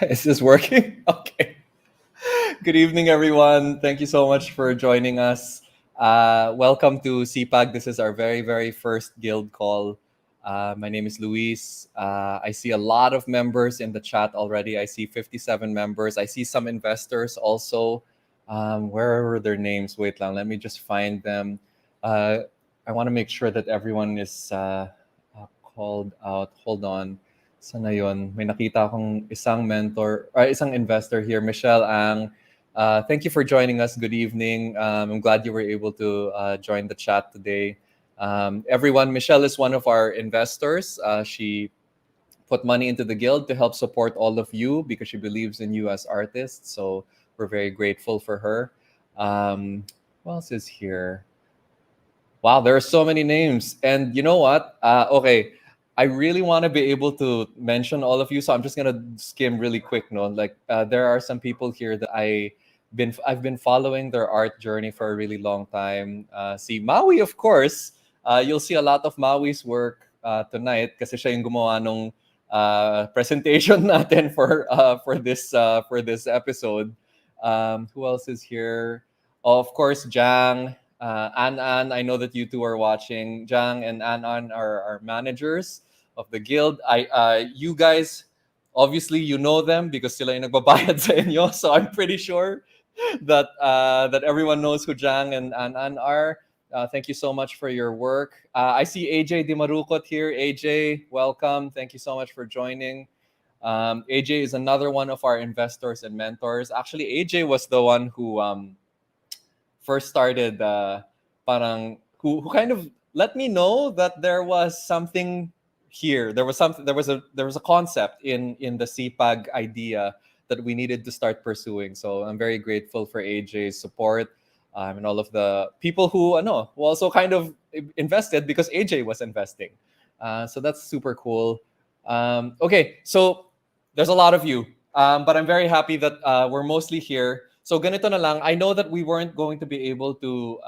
Is this working? Okay. Good evening, everyone. Thank you so much for joining us. Welcome to CPAG. This is our very, very first guild call. My name is Luis. I see a lot of members in the chat already. I see 57 members. I see some investors also. Where were their names? Wait lang, let me just find them. I want to make sure that everyone is called out. Hold on. Sana yun? May nakita akong isang mentor, or isang investor here, Michelle Ang. Thank you for joining us. Good evening. I'm glad you were able to join the chat today. Everyone, Michelle is one of our investors. She put money into the guild to help support all of you because she believes in you as artists. So we're very grateful for her. Who else is here? Wow, there are so many names. And you know what? Okay, I really want to be able to mention all of you, so I'm just gonna skim really quick. No, like there are some people here that I've been following their art journey for a really long time. See Maui, of course. You'll see a lot of Maui's work tonight kasi siya yung gumawa nung presentation natin for this episode. Who else is here? Of course, Jang. An, I know that you two are watching. Jang and An are our managers of the guild. You guys, obviously, you know them because sila yung nagbabayad sa inyo. So I'm pretty sure that everyone knows who Jang and An are. Thank you so much for your work. I see AJ Dimarukot here. AJ, welcome. Thank you so much for joining. AJ is another one of our investors and mentors. Actually, AJ was the one who first started who kind of let me know that there was something here. There was a concept in the CPAG idea that we needed to start pursuing. So I'm very grateful for AJ's support and all of the people who also kind of invested because AJ was investing. So that's super cool. Okay, so there's a lot of you, but I'm very happy that we're mostly here. So ganito na lang, I know that we weren't going to be able to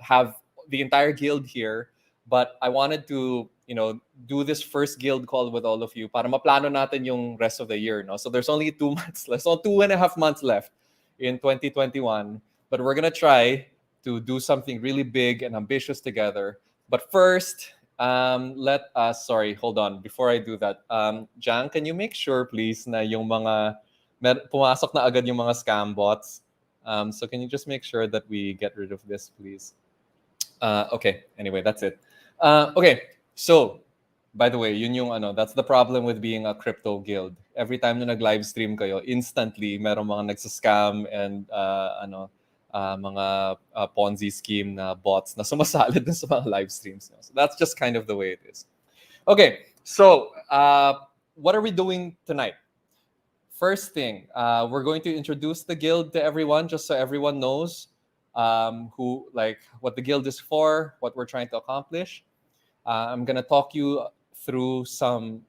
have the entire guild here, but I wanted to, do this first guild call with all of you para maplano natin yung rest of the year. No? So there's only 2 months left, so 2.5 months left in 2021, but we're gonna try to do something really big and ambitious together. But first, sorry, hold on. Before I do that, Jan, can you make sure, please, na yung mga pumasok na agad yung mga scam bots. So can you just make sure that we get rid of this, please? Okay, anyway, that's it. Okay, so, by the way, that's the problem with being a crypto guild. Every time na nag-live stream kayo, instantly, merong mga nagsascam and mga Ponzi scheme na bots na sumasalid na sa mga live streams. So that's just kind of the way it is. Okay, so what are we doing tonight? First thing, we're going to introduce the guild to everyone, just so everyone knows what the guild is for, what we're trying to accomplish. I'm gonna talk you through some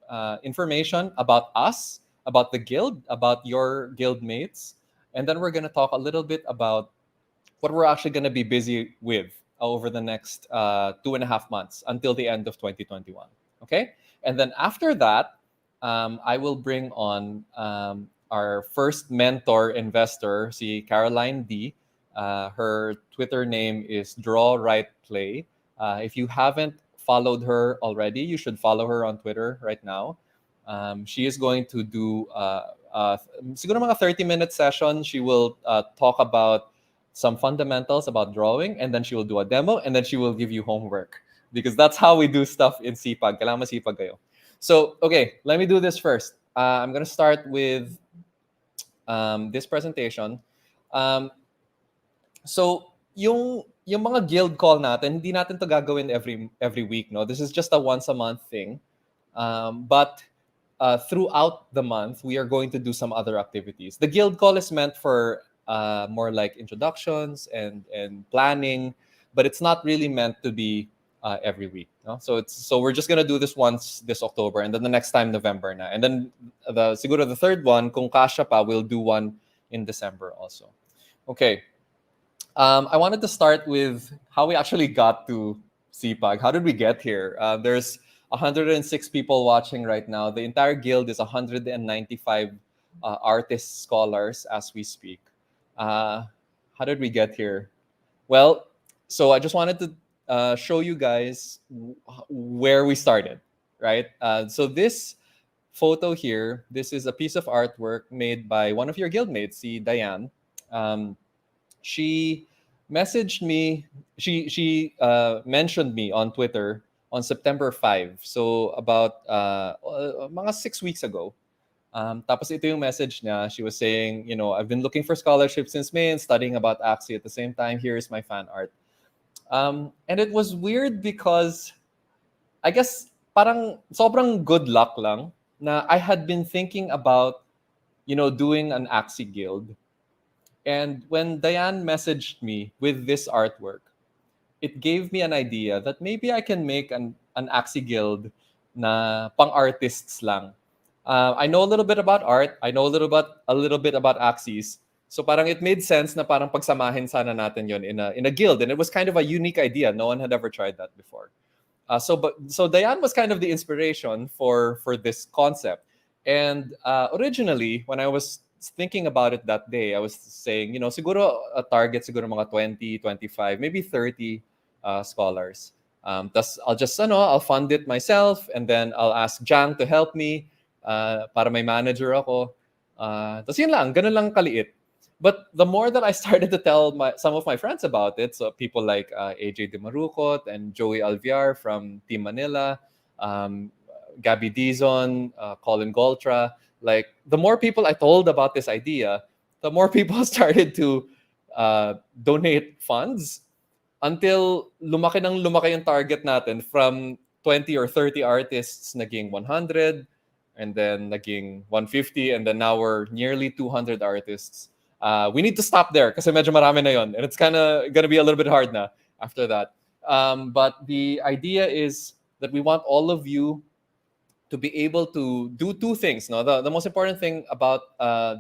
information about us, about the guild, about your guild mates, and then we're gonna talk a little bit about what we're actually gonna be busy with over the next 2.5 months until the end of 2021. Okay, and then after that, I will bring on our first mentor investor, si Caroline D. Her Twitter name is Draw Right Play. If you haven't followed her already, you should follow her on Twitter right now. She is going to do siguro mga 30-minute session. She will talk about some fundamentals about drawing, and then she will do a demo, and then she will give you homework because that's how we do stuff in CPAG. Kailangan masipag kayo. So, okay, let me do this first. I'm going to start with this presentation. So, yung mga guild call natin, hindi natin to gagawin every week. No, this is just a once a month thing. But throughout the month, we are going to do some other activities. The guild call is meant for more like introductions and planning, but it's not really meant to be every week. No? So we're just gonna do this once this October, and then the next time November na, and then siguro the third one, kung kasya pa, we'll do one in December also. Okay. I wanted to start with how we actually got to CPAG. How did we get here? There's 106 people watching right now. The entire guild is 195 artist scholars as we speak. Uh, how did we get here? Well, so I just wanted to show you guys where we started, right? So this photo here, this is a piece of artwork made by one of your guildmates, si Diane. Um, she messaged me. She mentioned me on Twitter on September 5. So about mga 6 weeks ago. Tapos ito yung message niya. She was saying, I've been looking for scholarships since May and studying about Axie at the same time. Here's my fan art. And it was weird because I guess parang sobrang good luck lang na I had been thinking about, doing an Axie guild. And when Diane messaged me with this artwork, it gave me an idea that maybe I can make an Axie guild na pang artists lang. I know a little bit about art. I know a little bit about Axies. So parang it made sense na parang pagsamahin sana natin yon in a guild, and it was kind of a unique idea. No one had ever tried that before. So Diane was kind of the inspiration for this concept. And originally, when I was thinking about it that day, I was saying, siguro a target siguro mga 20, 25, maybe 30 scholars. I'll fund it myself, and then I'll ask Jang to help me para may manager ako. Tas yun lang, ganun lang kaliit. But the more that I started to tell some of my friends about it, so people like AJ De Marucot and Joey Alviar from Team Manila, um, Gabby Dizon, Colin Goltra, like the more people I told about this idea, the more people started to donate funds until lumaki yung target natin from 20 or 30 artists naging 100, and then naging 150, and then now we're nearly 200 artists. We need to stop there kasi medyo marami na yon, and it's kind of gonna be a little bit hard na after that. But the idea is that we want all of you to be able to do two things. No, the most important thing about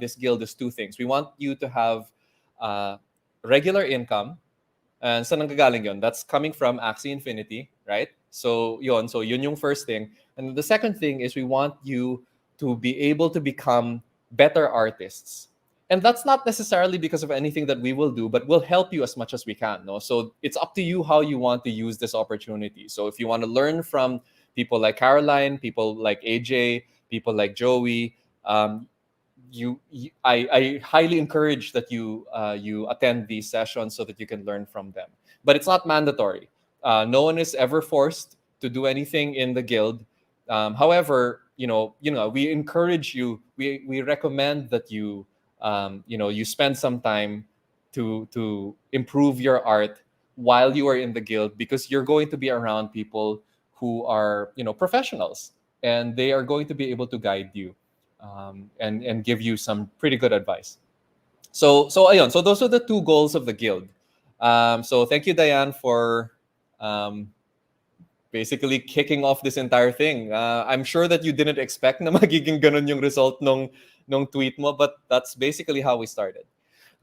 this guild is two things. We want you to have regular income. And saan nanggagaling yun? That's coming from Axie Infinity, right? So yun yung first thing. And the second thing is we want you to be able to become better artists. And that's not necessarily because of anything that we will do, but we'll help you as much as we can. No? So it's up to you how you want to use this opportunity. So if you want to learn from people like Caroline, people like AJ, people like Joey, I highly encourage that you attend these sessions so that you can learn from them. But it's not mandatory. No one is ever forced to do anything in the guild. However, we encourage you. We recommend that you spend some time to improve your art while you are in the guild, because you're going to be around people who are professionals, and they are going to be able to guide you and give you some pretty good advice. So ayun. So those are the two goals of the guild. So thank you, Diane, for basically kicking off this entire thing. I'm sure that you didn't expect na magiging ganun yung result nung tweet mo, but that's basically how we started.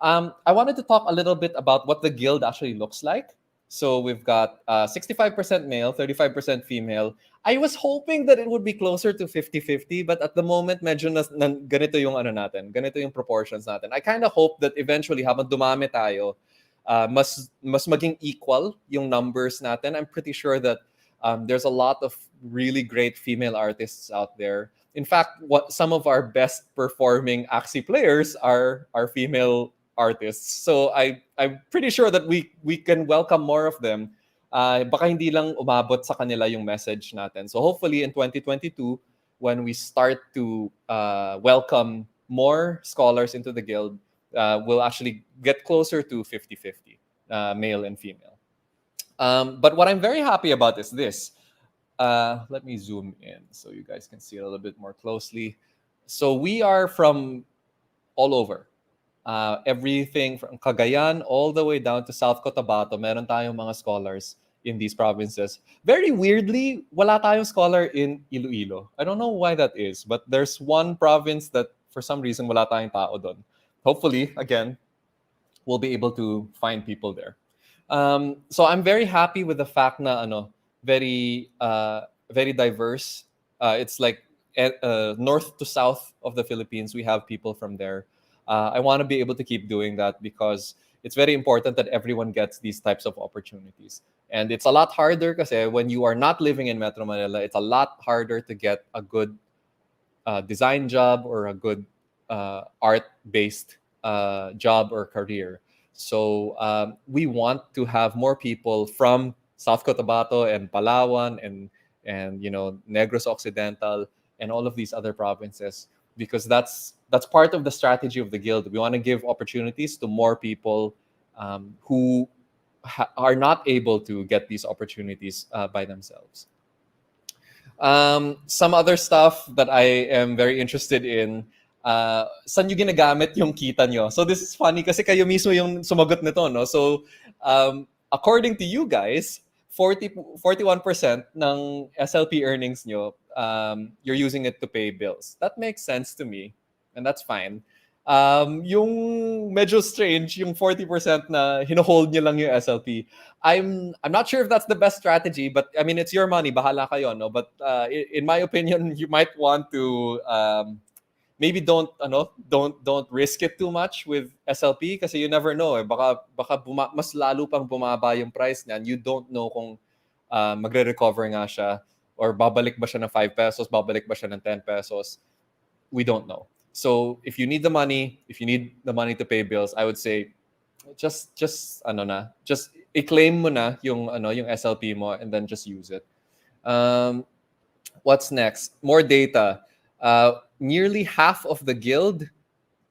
I wanted to talk a little bit about what the guild actually looks like. So we've got 65% male, 35% female. I was hoping that it would be closer to 50-50, but at the moment, medyo ganito yung ganito yung proportions natin. I kind of hope that eventually, habang dumami tayo, mas maging equal yung numbers natin. I'm pretty sure that there's a lot of really great female artists out there. In fact, what some of our best performing Axie players are female artists. So I'm pretty sure that we can welcome more of them. Baka hindi lang umabot sa kanila yung message natin. So hopefully in 2022, when we start to welcome more scholars into the guild, we'll actually get closer to 50-50, male and female. But what I'm very happy about is this. Let me zoom in so you guys can see it a little bit more closely. So we are from all over. Everything from Cagayan all the way down to South Cotabato, meron tayong mga scholars in these provinces. Very weirdly, wala tayong scholar in Iloilo. I don't know why that is, but there's one province that for some reason wala tayong tao doon. Hopefully, again, we'll be able to find people there. So I'm very happy with the fact na very very diverse. It's like north to south of the Philippines, we have people from there. I want to be able to keep doing that because it's very important that everyone gets these types of opportunities. And it's a lot harder because when you are not living in Metro Manila, it's a lot harder to get a good design job or a good art-based job or career. So we want to have more people from South Cotabato and Palawan and Negros Occidental and all of these other provinces, because that's part of the strategy of the guild. We want to give opportunities to more people who are not able to get these opportunities by themselves. Some other stuff that I am very interested in, saan nyo ginagamit yung kita nyo? So this is funny kasi kayo mismo yung sumagot nito, no? So according to you guys, 41% ng SLP earnings nyo, you're using it to pay bills. That makes sense to me, and that's fine. Yung medyo strange, yung 40% na hino-hold nyo lang yung SLP. I'm not sure if that's the best strategy, but I mean, it's your money, bahala kayo, no? But in my opinion, you might want to maybe don't risk it too much with SLP kasi you never know. Baka mas lalo pang bumaba yung price niyan. You don't know kung magre-recover nga siya or babalik ba siya ng 5 pesos, babalik ba siya ng 10 pesos. We don't know. So if you need the money, to pay bills, I would say just i-claim mo na yung SLP mo and then just use it. What's next? More data. Nearly half of the guild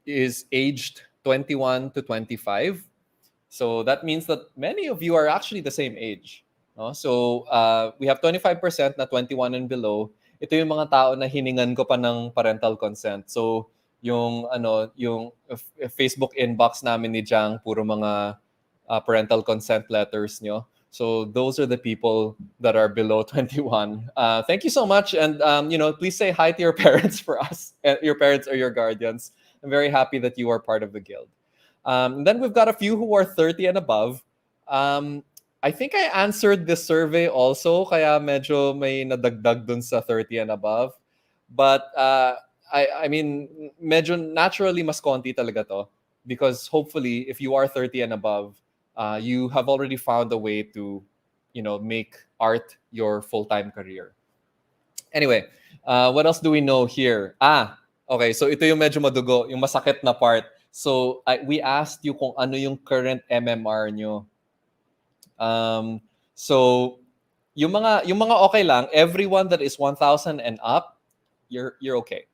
is aged 21 to 25. So that means that many of you are actually the same age. No? So we have 25% na 21 and below. Ito yung mga tao na hiningan ko pa ng parental consent. So yung Facebook inbox namin ni Jang, puro mga parental consent letters nyo. So those are the people that are below 21. Thank you so much, and please say hi to your parents for us. Your parents or your guardians. I'm very happy that you are part of the guild. And then we've got a few who are 30 and above. I think I answered this survey also, kaya medyo may nadagdag dun sa 30 and above. But I mean, medyo naturally mas konti talaga to, because hopefully if you are 30 and above, you have already found a way to, make art your full-time career. Anyway, what else do we know here? Okay, so ito yung medyo madugo, yung masakit na part. So we asked you kung ano yung current MMR nyo. So yung mga okay lang, everyone that is 1,000 and up, you're okay.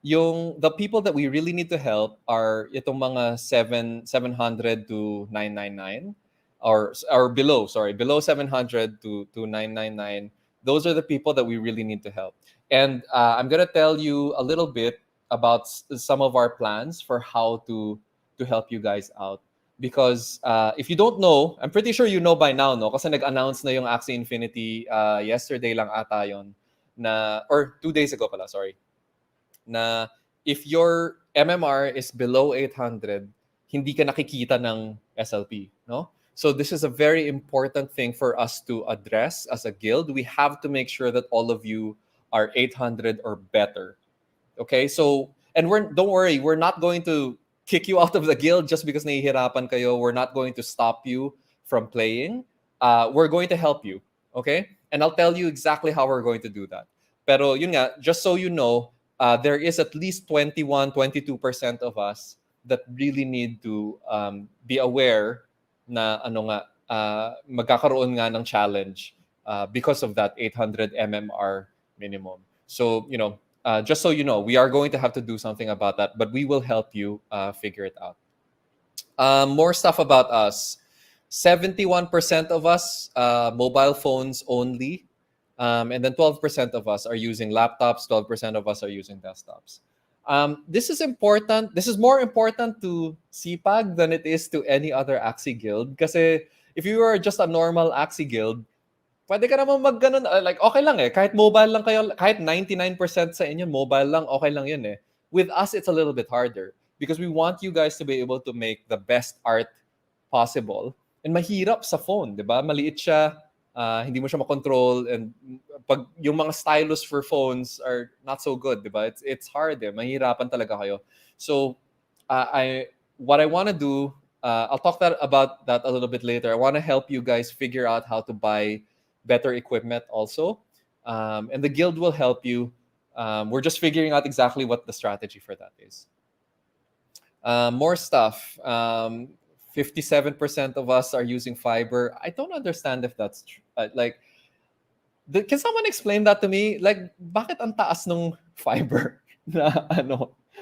The people that we really need to help are itong mga 700 to 999 or below 700 to 999. Those are the people that we really need to help. And I'm going to tell you a little bit about some of our plans for how to help you guys out. Because if you don't know, I'm pretty sure you know by now, no? Kasi nag-announce na yung Axie Infinity yesterday lang ata yon, or 2 days ago pala, sorry. Na if your MMR is below 800, hindi ka nakikita ng SLP, no? So this is a very important thing for us to address as a guild. We have to make sure that all of you are 800 or better. Okay? So, and don't worry, we're not going to kick you out of the guild just because nahihirapan kayo. We're not going to stop you from playing. We're going to help you, okay? And I'll tell you exactly how we're going to do that. Pero yun nga, just so you know, there is at least 22% of us that really need to be aware na magkakaroon nga ng challenge because of that 800 MMR minimum. So, just so you know, we are going to have to do something about that, but we will help you figure it out. More stuff about us. 71% of us, mobile phones only. And then 12% of us are using laptops, 12% of us are using desktops. This is important. This is more important to CPAG than it is to any other Axie guild. Kasi if you are just a normal Axie guild, pwede ka naman mag-ganon, like okay lang eh. Kahit mobile lang kayo, kahit 99% sa inyo, mobile lang, okay lang yun eh. With us, it's a little bit harder because we want you guys to be able to make the best art possible. And mahirap sa phone, di ba? Maliit siya, hindi mo siya makontrol, and pag yung mga stylus for phones are not so good, di ba? It's hard eh. Mahirapan talaga kayo. So, I what I want to do, I'll talk about that a little bit later. I want to help you guys figure out how to buy better equipment also. And the guild will help you. We're just figuring out exactly what the strategy for that is. More stuff. 57% of us are using fiber. I don't understand if that's true. Like, can someone explain that to me? Like, bakit ang taas nung fiber na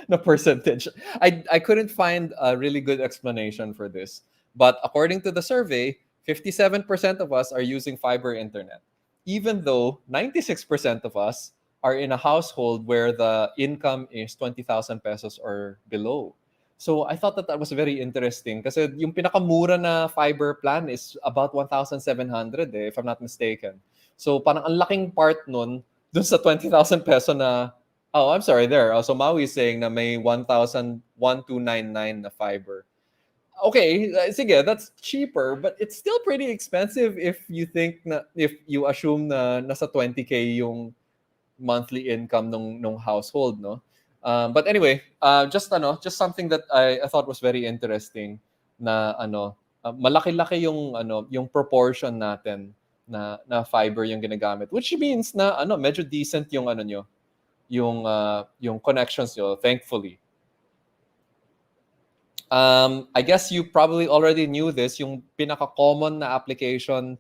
na percentage? I couldn't find a really good explanation for this. But according to the survey, 57% of us are using fiber internet, even though 96% of us are in a household where the income is 20,000 pesos or below. So I thought that was very interesting kasi yung pinakamura na fiber plan is about 1,700 if I'm not mistaken. So parang ang laking part nun dun sa 20,000 peso na, oh, I'm sorry, there. So Maui is saying na may 1,299 na fiber. Okay, sige, that's cheaper, but it's still pretty expensive if you think na, if you assume na nasa 20K yung monthly income nung household, no? But anyway, just something that I thought was very interesting na malaki-laki yung proportion natin na fiber yung ginagamit, which means na medyo decent yung nyo, yung connections nyo, thankfully. I guess you probably already knew this. Yung pinaka-common na application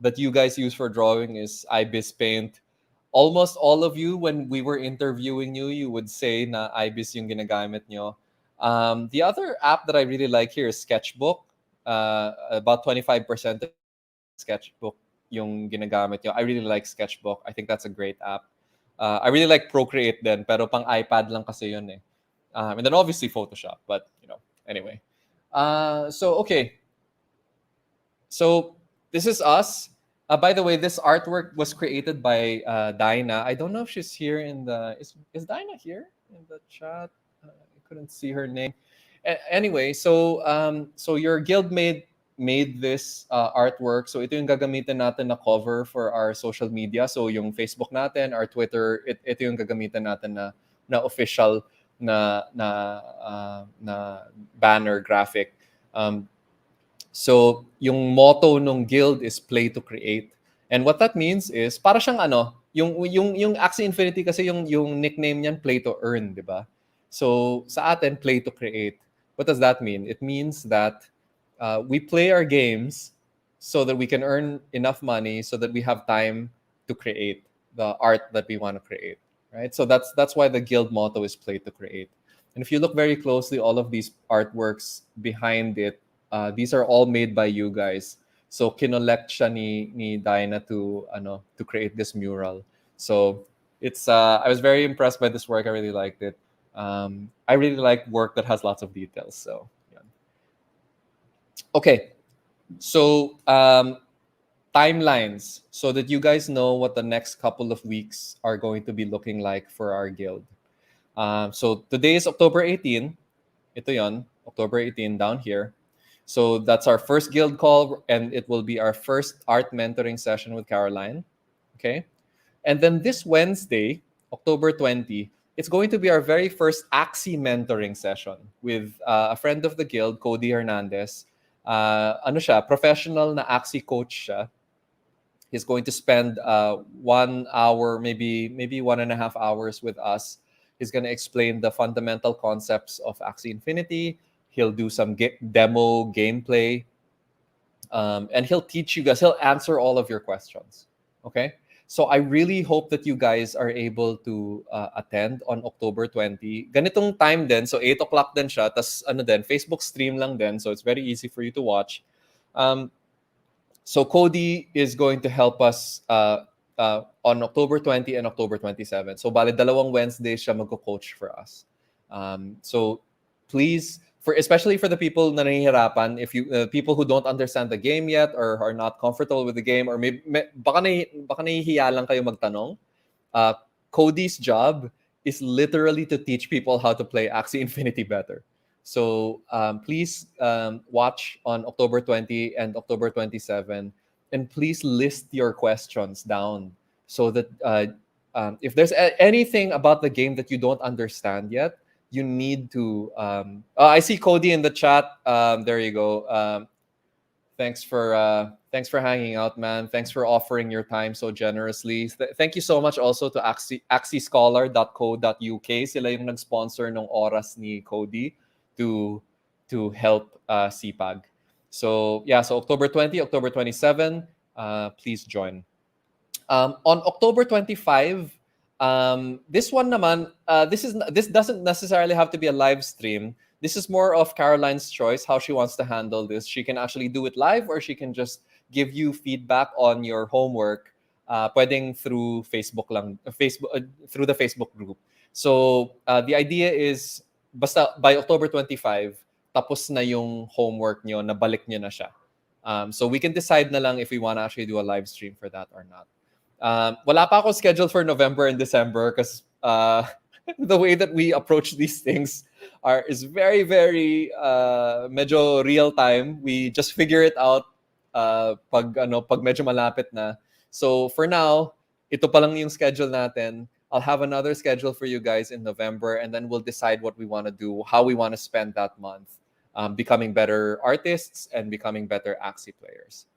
that you guys use for drawing is IBIS Paint. Almost all of you, when we were interviewing you, you would say na IBIS yung ginagamit nyo. The other app that I really like here is Sketchbook. About 25% of Sketchbook yung ginagamit nyo. I really like Sketchbook. I think that's a great app. I really like Procreate din, pero pang iPad lang kasi yun eh. And then obviously Photoshop, but anyway. Okay. So this is us. By the way, this artwork was created by Dinah. I don't know if she's here in the... Is Dinah here in the chat? I couldn't see her name. Anyway, so your guild made this artwork. So ito yung gagamitin natin na cover for our social media. So yung Facebook natin, our Twitter, ito yung gagamitin natin na official na banner graphic. So yung motto ng guild is play to create. And what that means is para siyang yung Axie Infinity kasi yung nickname niyan play to earn, di ba? So sa atin play to create. What does that mean? It means that we play our games so that we can earn enough money so that we have time to create the art that we want to create. Right? So that's why the guild motto is play to create. And if you look very closely, all of these artworks behind it, these are all made by you guys. So kinolect siya ni Dinah to create this mural. So it's I was very impressed by this work. I really liked it. I really like work that has lots of details. So yeah. Okay. So timelines, so that you guys know what the next couple of weeks are going to be looking like for our guild. So today is October 18. Ito yon, October 18 down here. So that's our first guild call, and it will be our first art mentoring session with Caroline. Okay. And then this Wednesday, October 20, it's going to be our very first Axie mentoring session with a friend of the guild, Cody Hernandez. Professional na Axie coach siya. He's going to spend 1 hour, maybe 1.5 hours with us. He's going to explain the fundamental concepts of Axie Infinity. He'll do some demo gameplay. And he'll teach you guys, he'll answer all of your questions. Okay? So I really hope that you guys are able to attend on October 20. Ganitong time din, so 8 o'clock din siya. Tas Facebook stream lang din, so it's very easy for you to watch. So Cody is going to help us on October 20 and October 27. So bale dalawang Wednesday siya magko-coach for us. So please, especially for the people na nahihirapan, if you people who don't understand the game yet or are not comfortable with the game, or baka nahihiya lang kayo magtanong, Cody's job is literally to teach people how to play Axie Infinity better. So please watch on October 20 and October 27, and please list your questions down so that if there's anything about the game that you don't understand yet, you need to. I see Cody in the chat. There you go. Thanks for hanging out, man. Thanks for offering your time so generously. Thank you so much also to axischolar.co.uk. Sila yung nag-sponsor ng oras ni Cody to help CPAG. So yeah, so October 20, October 27, please join. On October 25, this one naman, this doesn't necessarily have to be a live stream. This is more of Caroline's choice, how she wants to handle this. She can actually do it live, or she can just give you feedback on your homework, pwedeng through Facebook lang, through the Facebook group. So the idea is, basta by October 25, tapos na yung homework nyo, nabalik nyo na siya. So we can decide na lang if we want to actually do a live stream for that or not. Wala pa ako scheduled for November and December because the way that we approach these things is very, very medyo real time. We just figure it out pag medyo malapit na. So for now, ito pa lang yung schedule natin. I'll have another schedule for you guys in November, and then we'll decide what we want to do, how we want to spend that month, becoming better artists and becoming better Axie players.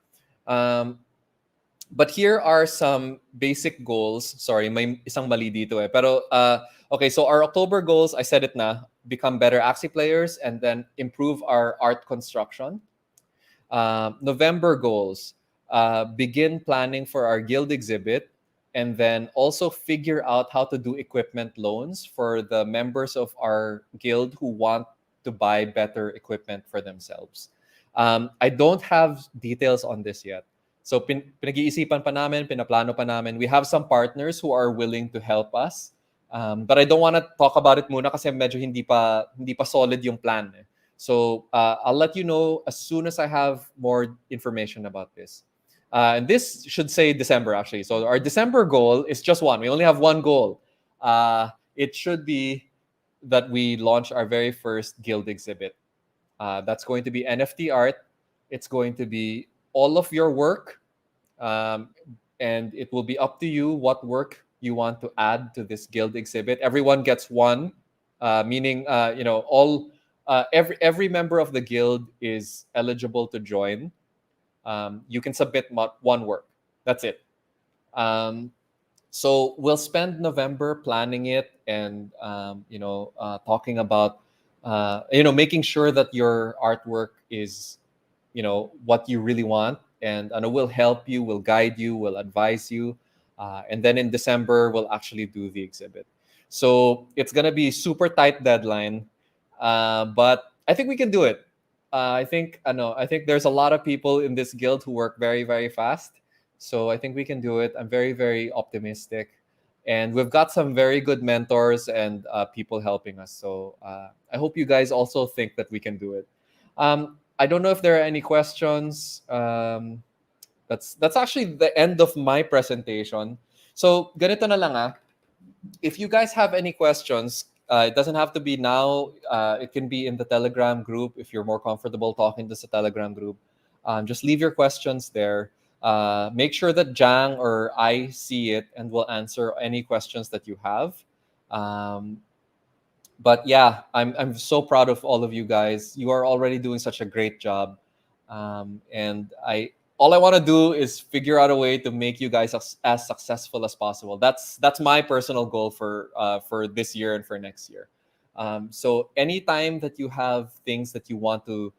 But here are some basic goals. Sorry, may isang mali dito eh. Pero, okay, so our October goals, I said it na, become better Axie players and then improve our art construction. November goals, begin planning for our guild exhibit, and then also figure out how to do equipment loans for the members of our guild who want to buy better equipment for themselves. I don't have details on this yet. So pinag-iisipan pa namin, pinaplano pa namin. We have some partners who are willing to help us. But I don't want to talk about it muna kasi medyo hindi pa solid yung plan. Eh. So I'll let you know as soon as I have more information about this. And this should say December, actually. So our December goal is just one. We only have one goal. It should be that we launch our very first guild exhibit. That's going to be NFT art. It's going to be all of your work. And it will be up to you what work you want to add to this guild exhibit. Everyone gets one, meaning, every member of the guild is eligible to join. You can submit one work. That's it. So we'll spend November planning it and talking about making sure that your artwork is what you really want, and we'll help you, we'll guide you, we'll advise you, and then in December we'll actually do the exhibit. So it's gonna be super tight deadline, but I think we can do it. I think there's a lot of people in this guild who work very, very fast. So I think we can do it. I'm very, very optimistic. And we've got some very good mentors and people helping us. So I hope you guys also think that we can do it. I don't know if there are any questions. That's actually the end of my presentation. So ganito na lang ah. If you guys have any questions, it doesn't have to be now. It can be in the Telegram group if you're more comfortable talking to the Telegram group. Just leave your questions there. Make sure that Jang or I see it, and we'll answer any questions that you have. But yeah, I'm so proud of all of you guys. You are already doing such a great job, and all I want to do is figure out a way to make you guys as successful as possible. That's my personal goal for this year and for next year. So anytime that you have things that you want to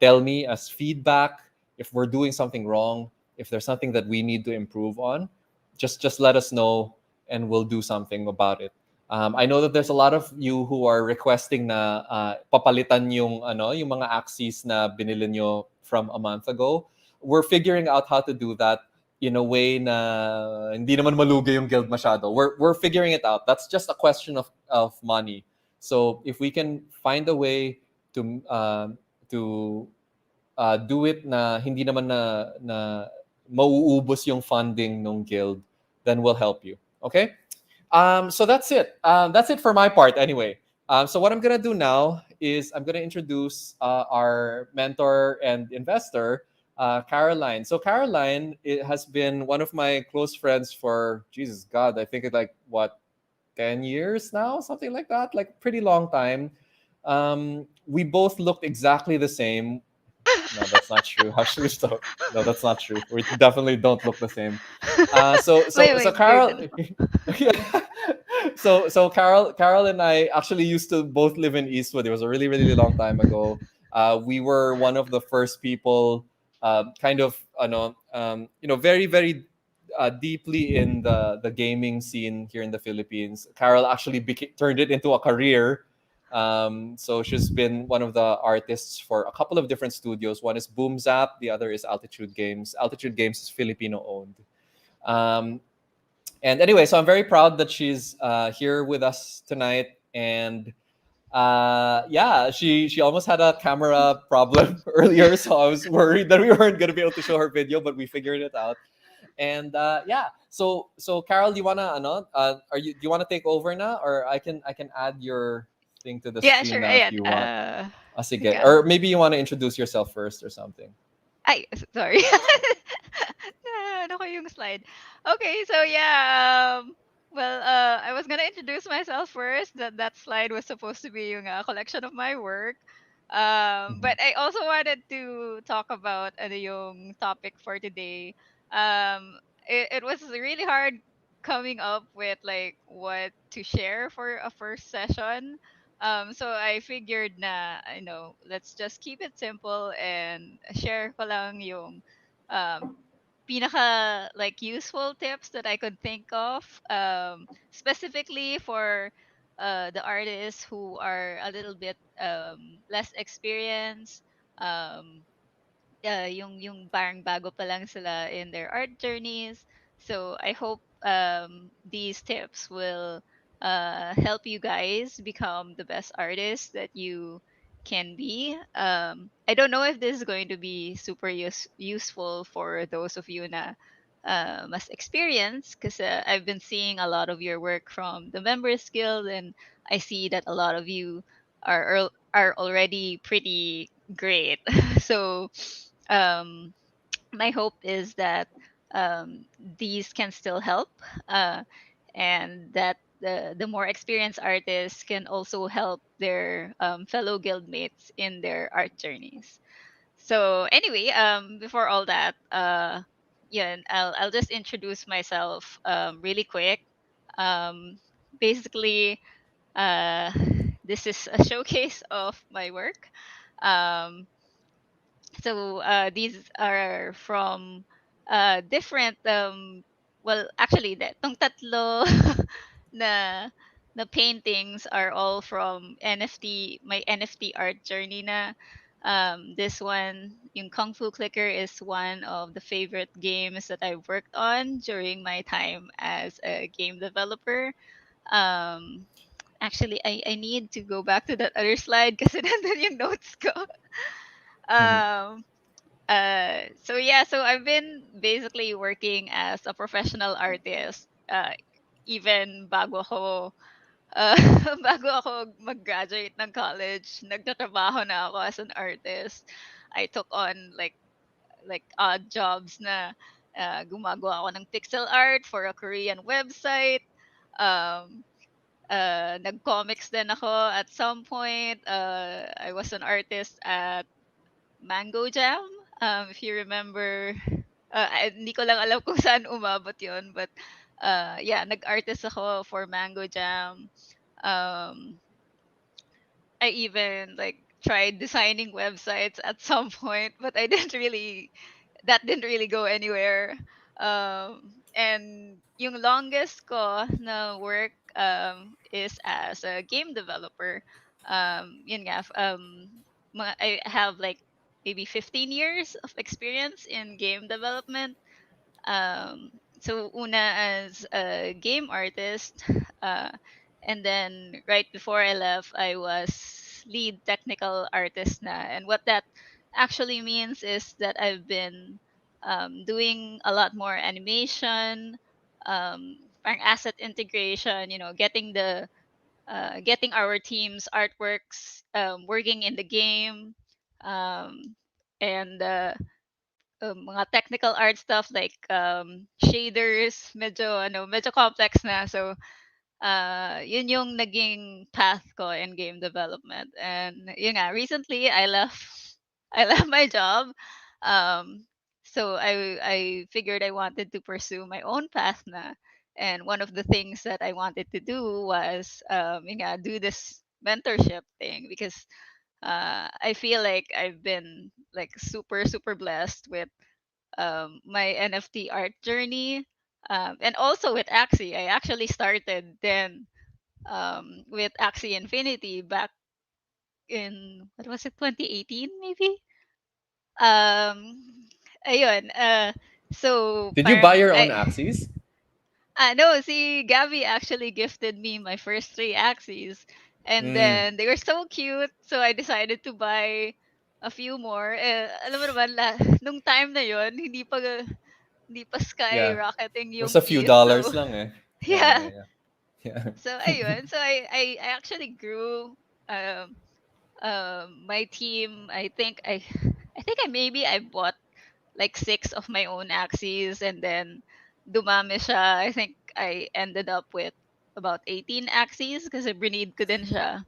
tell me as feedback, if we're doing something wrong, if there's something that we need to improve on, just let us know and we'll do something about it. I know that there's a lot of you who are requesting na papalitan yung mga Axies na binili nyo from a month ago. We're figuring out how to do that in a way na hindi naman malugi yung guild masyado. We're figuring it out. That's just a question of money. So if we can find a way to do it na hindi naman na mauubos yung funding ng guild, then we'll help you. Okay? So that's it. That's it for my part anyway. So what I'm going to do now is I'm going to introduce our mentor and investor, Caroline. So Caroline, it has been one of my close friends for Jesus God. I think it's like what 10 years now, something like that, like pretty long time. We both looked exactly the same. No, that's not true. Actually, so no, that's not true. We definitely don't look the same. So Good Carol, to know. yeah. Carol and I actually used to both live in Eastwood. It was a really really long time ago. We were one of the first people, kind of, very very deeply in the gaming scene here in the Philippines. Carol actually turned it into a career. So she's been one of the artists for a couple of different studios. One is Boom Zap, the other is Altitude Games. Altitude Games is Filipino owned. Um, and anyway, so I'm very proud that she's here with us tonight. And yeah, she almost had a camera problem earlier, so I was worried that we weren't going to be able to show her video, but we figured it out. And yeah, so Carol, do you wanna do you wanna take over now, or I can add your thing to the Yeah, screen sure. now if Ayan. you want. Sige. Yeah. Or maybe you want to introduce yourself first or something. Ay, sorry. Ano ko yung slide? Okay, so yeah, well, I was gonna introduce myself first. That slide was supposed to be yung collection of my work. Mhm. But I also wanted to talk about ano yung topic for today. Um, it was really hard coming up with like what to share for a first session. So I figured na, let's just keep it simple and share ko lang yung um, pinaka like useful tips that I could think of, specifically for the artists who are a little bit less experienced, um, yung parang bago pa lang sila in their art journeys. So I hope these tips will help you guys become the best artists that you can be. I don't know if this is going to be super useful for those of you na mas experience, because I've been seeing a lot of your work from the Members Guild, and I see that a lot of you are already pretty great. So um, my hope is that these can still help, uh, and that the more experienced artists can also help their fellow guildmates in their art journeys. So anyway, before all that, yeah, and I'll just introduce myself really quick. Um, Basically, uh, this is a showcase of my work. Um, so these are from different well, actually tong tatlo na na paintings are all from NFT, my NFT art journey na. This one, yung Kung Fu Clicker, is one of the favorite games that I worked on during my time as a game developer. um Actually, I need to go back to that other slide kasi nandun yung notes ko. Mhm. um so yeah, so I've been basically working as a professional artist, even bago ako uh, bago ako mag-graduate ng college. Nagtatrabaho na ako as an artist. I took on like odd jobs na gumagawa ako ng pixel art for a Korean website. Um, Nag-comics din ako at some point. I was an artist at Mango Jam. If you remember, hindi ko lang alam kung saan umabot yon, but yeah, nag-artist ako for Mango Jam. Um, I even like tried designing websites at some point, but I didn't really that didn't really go anywhere. And yung longest ko na work is as a game developer. Yun nga, I have like maybe 15 years of experience in game development. So una as a game artist, uh, and then right before I left, I was lead technical artist na. And what that actually means is that I've been doing a lot more animation, parang asset integration, getting our team's artworks working in the game, um, and mga technical art stuff like shaders, medyo complex na. So yun yung naging path ko in game development. And yun nga, recently I left I left my job. Um so I figured I wanted to pursue my own path na. And one of the things that I wanted to do was yun nga, do this mentorship thing because I feel like I've been like super blessed with my NFT art journey, and also with Axie. I actually started then with Axie Infinity back in what was it, 2018 maybe. Um, ayun. So Did you buy parang your own axes? no, si Gabby actually gifted me my first three Axies, and Mm, then they were so cute. So I decided to buy a few more. Alam mo naman, nung time na yon, hindi pa yeah. skyrocketing Was yung a few ETH. So dollars lang eh. Yeah, yeah. yeah, yeah. So Yeah. ayun. So I actually grew um my team. I think I bought like six of my own axes, and then dumami siya. I think I ended up with about 18 axes kasi brinid ko din siya.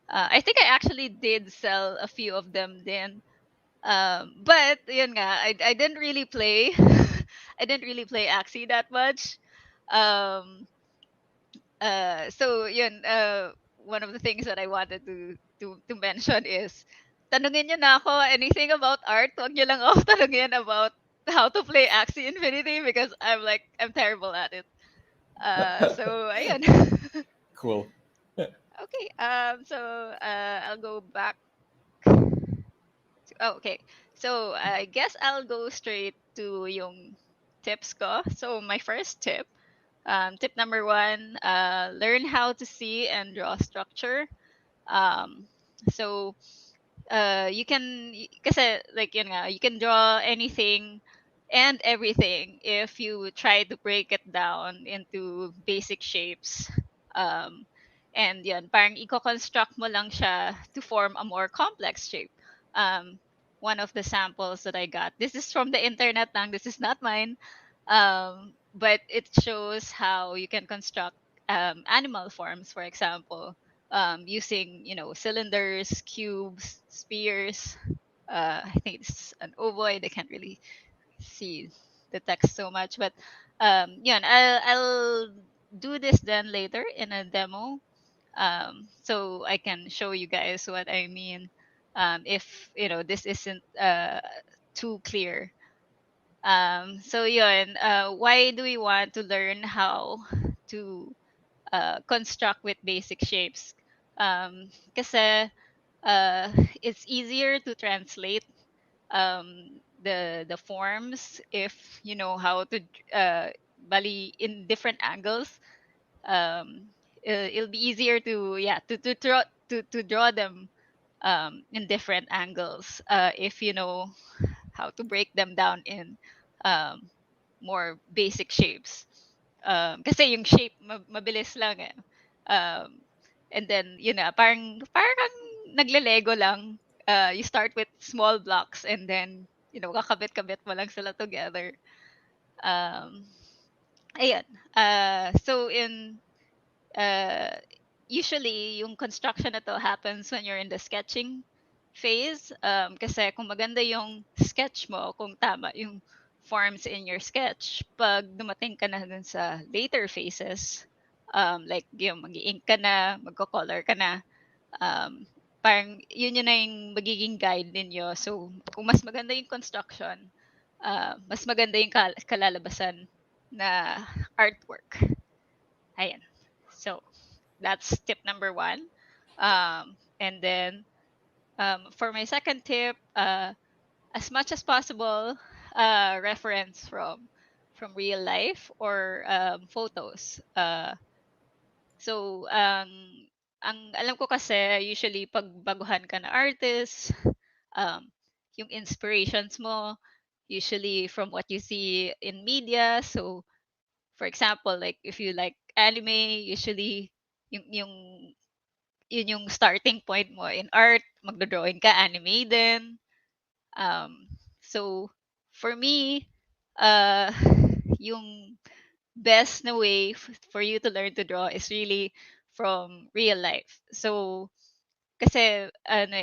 I think I actually did sell a few of them then. But yun nga, I didn't really play. I didn't really play Axie that much. Um, so yun, one of the things that I wanted to mention is tanungin niyo na ako anything about art. Huwag niyo lang ako tanungin about how to play Axie Infinity because I'm terrible at it. So ayun. Cool. Okay. So I'll go back. Oh, okay. So I guess I'll go straight to yung tips ko. So my first tip, tip number one, learn how to see and draw structure. Um, so you can kasi like yun nga, you can draw anything and everything if you try to break it down into basic shapes. Um, and yun, parang i-construct mo lang siya to form a more complex shape. Um, one of the samples that I got, this is from the internet lang, this is not mine. But it shows how you can construct animal forms, for example, using cylinders, cubes, spheres. I think it's an ovoid. I can't really see the text so much, but yeah, and I'll do this then later in a demo, so I can show you guys what I mean. If this isn't too clear. So yun, why do we want to learn how to construct with basic shapes? Kasi uh, it's easier to translate the forms if you know how to bali in different angles. It'll be easier to yeah to draw them in different angles if you know how to break them down in um, more basic shapes. Kasi yung shape mabilis lang eh. Um, and then parang kang nagle-Lego lang. You start with small blocks and then kakabit-kabit mo lang sila together. Um, Ayan. So uh, usually yung construction na to happens when you're in the sketching phase. Kasi kung maganda yung sketch mo, kung tama yung forms in your sketch, pag dumating ka na dun sa later phases, like yung mag-ink ka na, magko-color ka na, um, parang yun na yung magiging guide ninyo. So, kung mas maganda yung construction, mas maganda yung kalalabasan na artwork. Ayan. So, that's tip number one. And then for my second tip, as much as possible, reference from real life or photos. So, ang alam ko kasi usually pag baguhan ka na artist, um, yung inspirations mo usually from what you see in media. So, for example, like if you like anime, usually yung yun yung starting point mo in art, magdo-drawing ka, anime din. So for me, uh, yung best na way for you to learn to draw is really from real life. So, kasi ano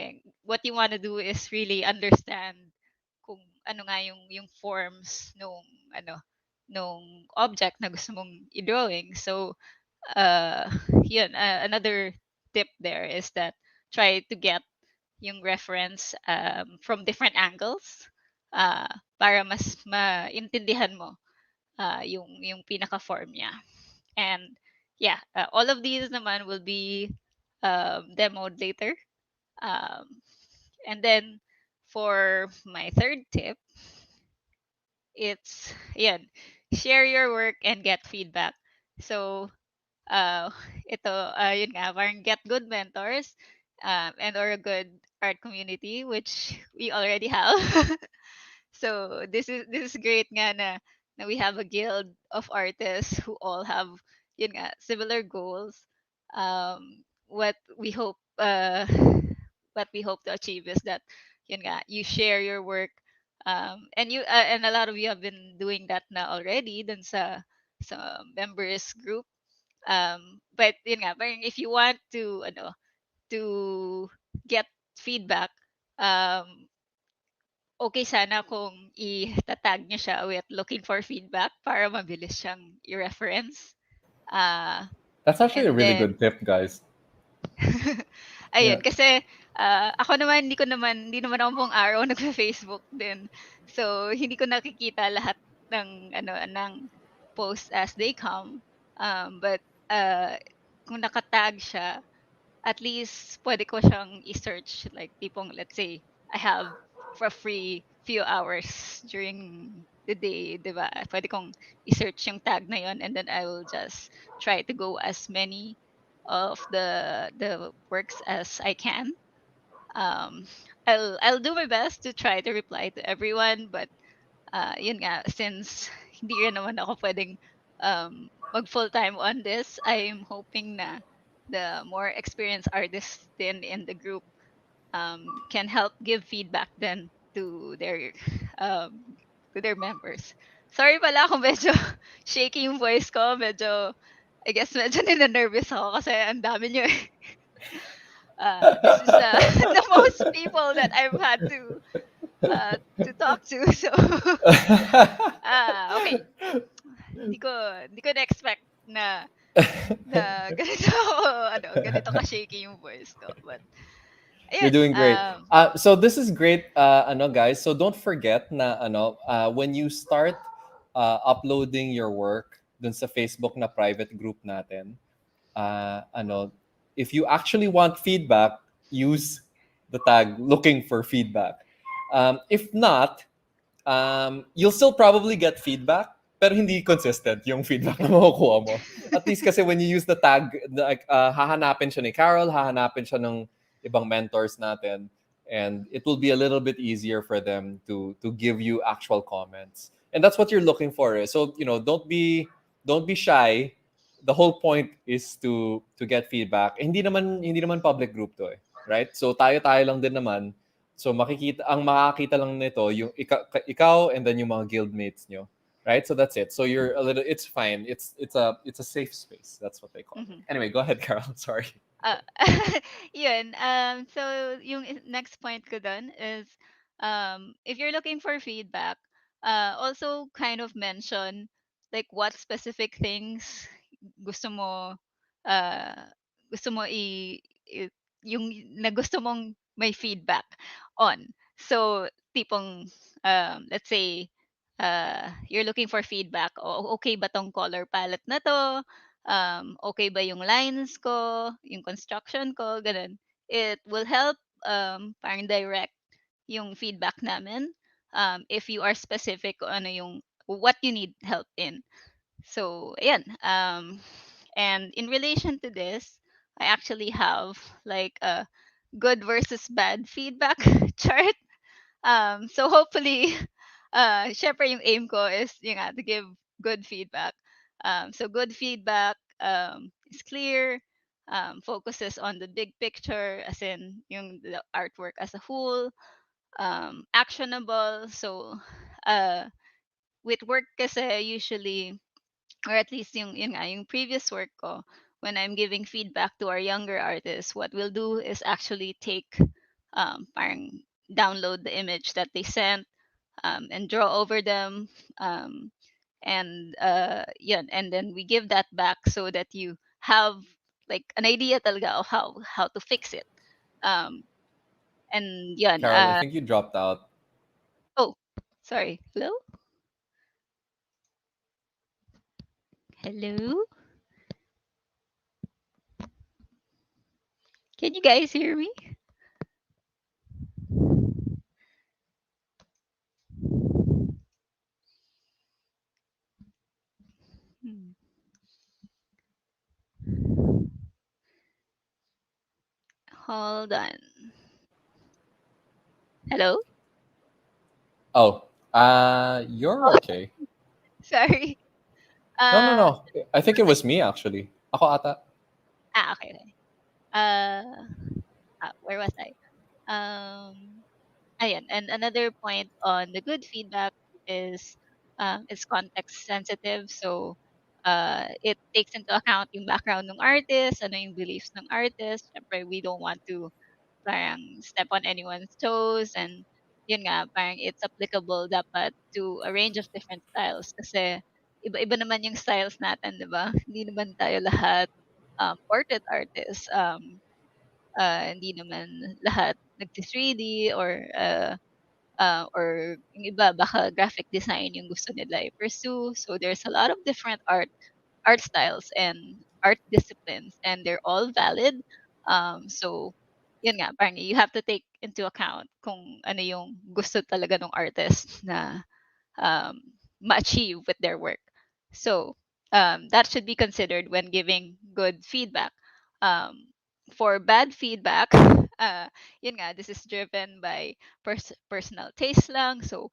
what you want to do is really understand kung ano nga yung forms nung ano nung object na gusto mong i-drawing. So, uh, yun, another tip there is that try to get yung reference from different angles uh, para mas maintindihan mo yung pinaka form niya. And yeah, all of these naman will be demoed later. Um, and then for my third tip, it's yan, share your work and get feedback. So uh, ito, yun nga, parang get good mentors and or a good art community, which we already have. So this is great nga na we have a guild of artists who all have yun nga similar goals. What we hope what we hope to achieve is that yun nga you share your work and you and a lot of you have been doing that na already dun sa members group. But yun nga parang if you want to ano to get feedback, um okay sana kung i-tag niyo siya with looking for feedback para mabilis siyang i-reference. Ah, That's actually a and really then good tip, guys. ayun Yeah. kasi ako naman hindi naman ako buong araw nagfe-Facebook din. So hindi ko nakikita lahat ng ano ng posts as they come. But kung nakatag siya, at least pwede ko siyang i-search like tipong let's say I have for free few hours during the day, 'di ba? Pwede kong i-search yung tag na yon and then I will just try to go as many of the works as I can. Um, I'll do my best to try to reply to everyone, but yun nga, since hindi rin naman ako pwedeng mag full time on this, I'm hoping na the more experienced artists din in the group can help give feedback then um, to their members. Sorry pala kung medyo shaky yung voice ko, medyo I guess medyo nina-nervous ako kasi ang dami niyo eh. This is the most people that I've had to talk to. So okay. Hindi ko hindi ko na-expect na ganito ako ano, ganito ka-shaky yung voice ko. But You're ayun, doing great. So this is great, ano guys. So don't forget na ano, when you start uploading your work dun sa Facebook na private group natin, ano, if you actually want feedback, use the tag looking for feedback. If not, you'll still probably get feedback, pero hindi consistent yung feedback na makukuha mo. At least kasi when you use the tag, like, hahanapin siya ni Carol, hahanapin siya ng ibang mentors natin, and it will be a little bit easier for them to give you actual comments. And that's what you're looking for. Eh. So, don't be shy. The whole point is to get feedback. Hindi naman public group to eh, right? So tayo-tayo lang din naman. So ang makakita lang nito yung ikaw and then yung mga guildmates nyo. Right? So that's it. So it's fine. It's a safe space. That's what they call it. mhm. Anyway, go ahead, Carol. Sorry. Uh, yun. So yung next point ko dun is, if you're looking for feedback, also kind of mention like what specific things gusto mo, uh, gusto mo yung na gusto mong may feedback on. So, tipong, let's say, you're looking for feedback, o okay ba tong color palette na to? Okay ba yung lines ko, yung construction ko, ganun. It will help parang direct yung feedback namin if you are specific kung ano yung what you need help in. So, ayan. And in relation to this, I actually have like a good versus bad feedback chart. So hopefully, syempre yung aim ko is yung nga, to give good feedback. So good feedback is clear, focuses on the big picture, as in yung the artwork as a whole, actionable. So uh with work kasi usually, or at least yung nga, yung previous work ko, when I'm giving feedback to our younger artists, what we'll do is actually take, parang download the image that they sent, and draw over them, um, and yun, and then we give that back so that you have like an idea talaga of how to fix it. Um, and yun, Carol, I think you dropped out. oh, sorry, hello, hello, can you guys hear me? Hmm. Hold on. Hello? Oh, you're okay. Sorry. No, no, Uh, no. I think it was me actually. Ako ata. okay, okay. Uh, where was I? Um, Ayan, and another point on the good feedback is, it's context sensitive. So, it takes into account yung background ng artist, ano yung beliefs ng artist. Syempre, we don't want to parang step on anyone's toes, and yun nga, parang it's applicable dapat to a range of different styles kasi iba-iba naman yung styles natin, 'di ba? Hindi naman tayo lahat portrait artists. Hindi naman lahat nagti-3D, or yung iba baka graphic design yung gusto nila i-pursue. So there's a lot of different art styles and art disciplines, and they're all valid. So yun nga, parang you have to take into account kung ano yung gusto talaga ng artist na um, ma-achieve with their work. So that should be considered when giving good feedback. Um, for bad feedback, yun nga, this is driven by personal taste lang. So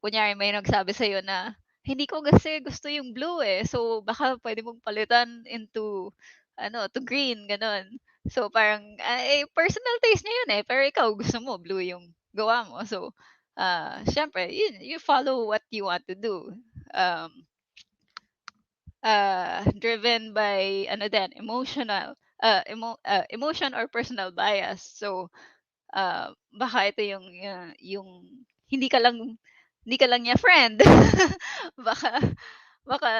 kunyari may nagsabi sa'yo na, hindi ko kasi gusto yung blue eh. So baka pwede mong palitan into to green, ganun. So parang personal taste niya yun eh. Pero ikaw gusto mo blue yung gawa mo. So syempre, you follow what you want to do. Um, driven by ano din, emotion or personal bias. So baka ito yung hindi ka lang niya friend. baka baka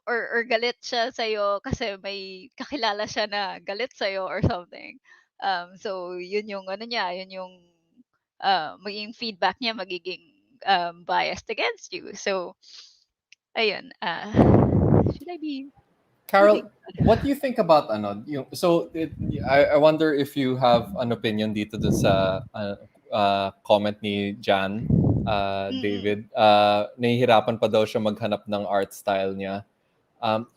or galit siya sa kasi may kakilala siya na galit sa or something. So yun yung ano niya, yun yung magiging feedback niya magiging biased against you. So ayun, should I be moving Carol, on? what do you think about ano? I wonder if you have an opinion dito dun sa comment ni Jan, Mm-mm. David. Nahihirapan pa daw siya maghanap ng art style niya.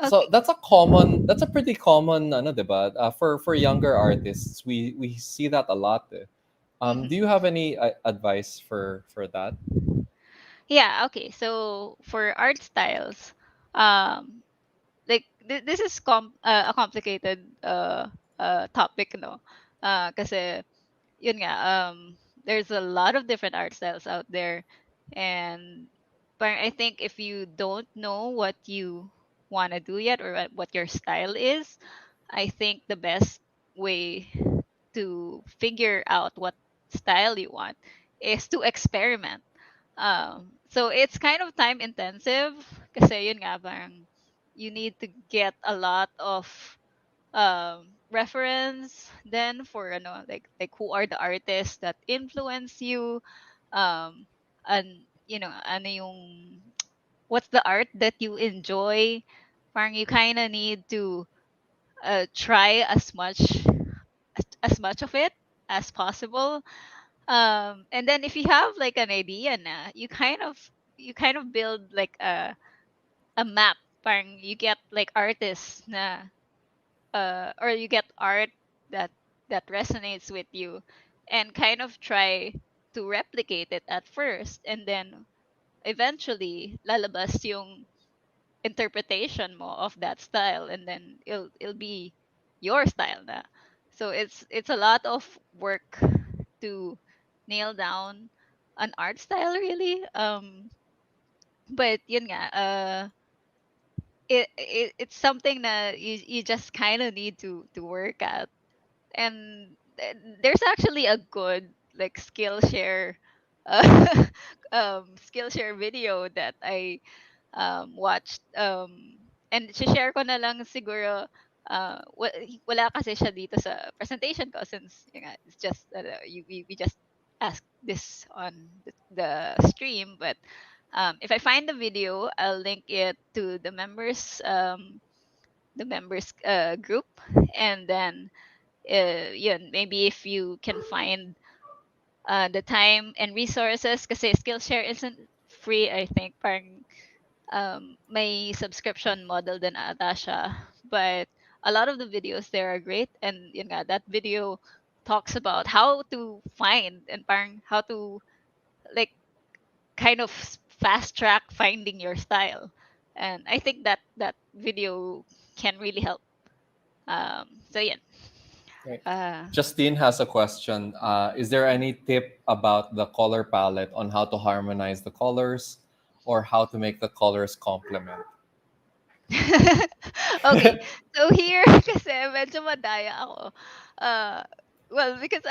So Okay. that's a pretty common ano, 'di ba? For younger artists, we see that a lot. Eh. Do you Mm-hmm. have any advice for that? Yeah, okay. So for art styles, um like this is a complicated topic, no. Kasi yun nga, there's a lot of different art styles out there, and parang I think if you don't know what you want to do yet, or what your style is, I think the best way to figure out what style you want is to experiment. So it's kind of time intensive kasi yun nga, parang you need to get a lot of reference then for like who are the artists that influence you, um and ano yung what's the art that you enjoy. Parang you kind of need to try as much of it as possible. And then if you have like an idea na, you kind of build like a map. Parang you get like artists na, or you get art that that resonates with you, and kind of try to replicate it at first, and then eventually lalabas yung interpretation mo of that style, and then it'll be your style na. So it's a lot of work to nail down an art style really. But yun nga, it's something that you just kind of need to work at. And there's actually a good like Skillshare uh, Skillshare video that I watched, and share ko na lang siguro, wala kasi siya dito sa presentation ko since yun nga, it's just we just asked this on the stream. But if I find the video, I'll link it to the members group. And then yun, maybe if you can find the time and resources, kasi Skillshare isn't free, I think. Parang may subscription model din ata siya. But a lot of the videos there are great. And yun nga, that video talks about how to find and parang how to like kind of fast track finding your style. And I think that that video can really help. So yeah. Right. Uh, Justine has a question. Is there any tip about the color palette on how to harmonize the colors or how to make the colors complement? okay. So here kasi medyo madaya ako. Uh, well, because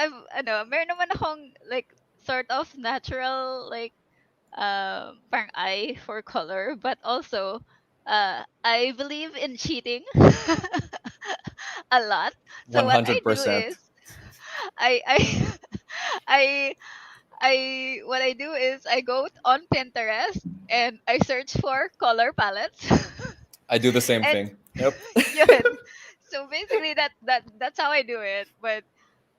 meron naman akong like sort of natural like parang eye for color, but also I believe in cheating a lot. So what I do 100%. is I I I what I do is I go on Pinterest and I search for color palettes. I do the same And thing. Yep. yun. So basically that's how I do it. But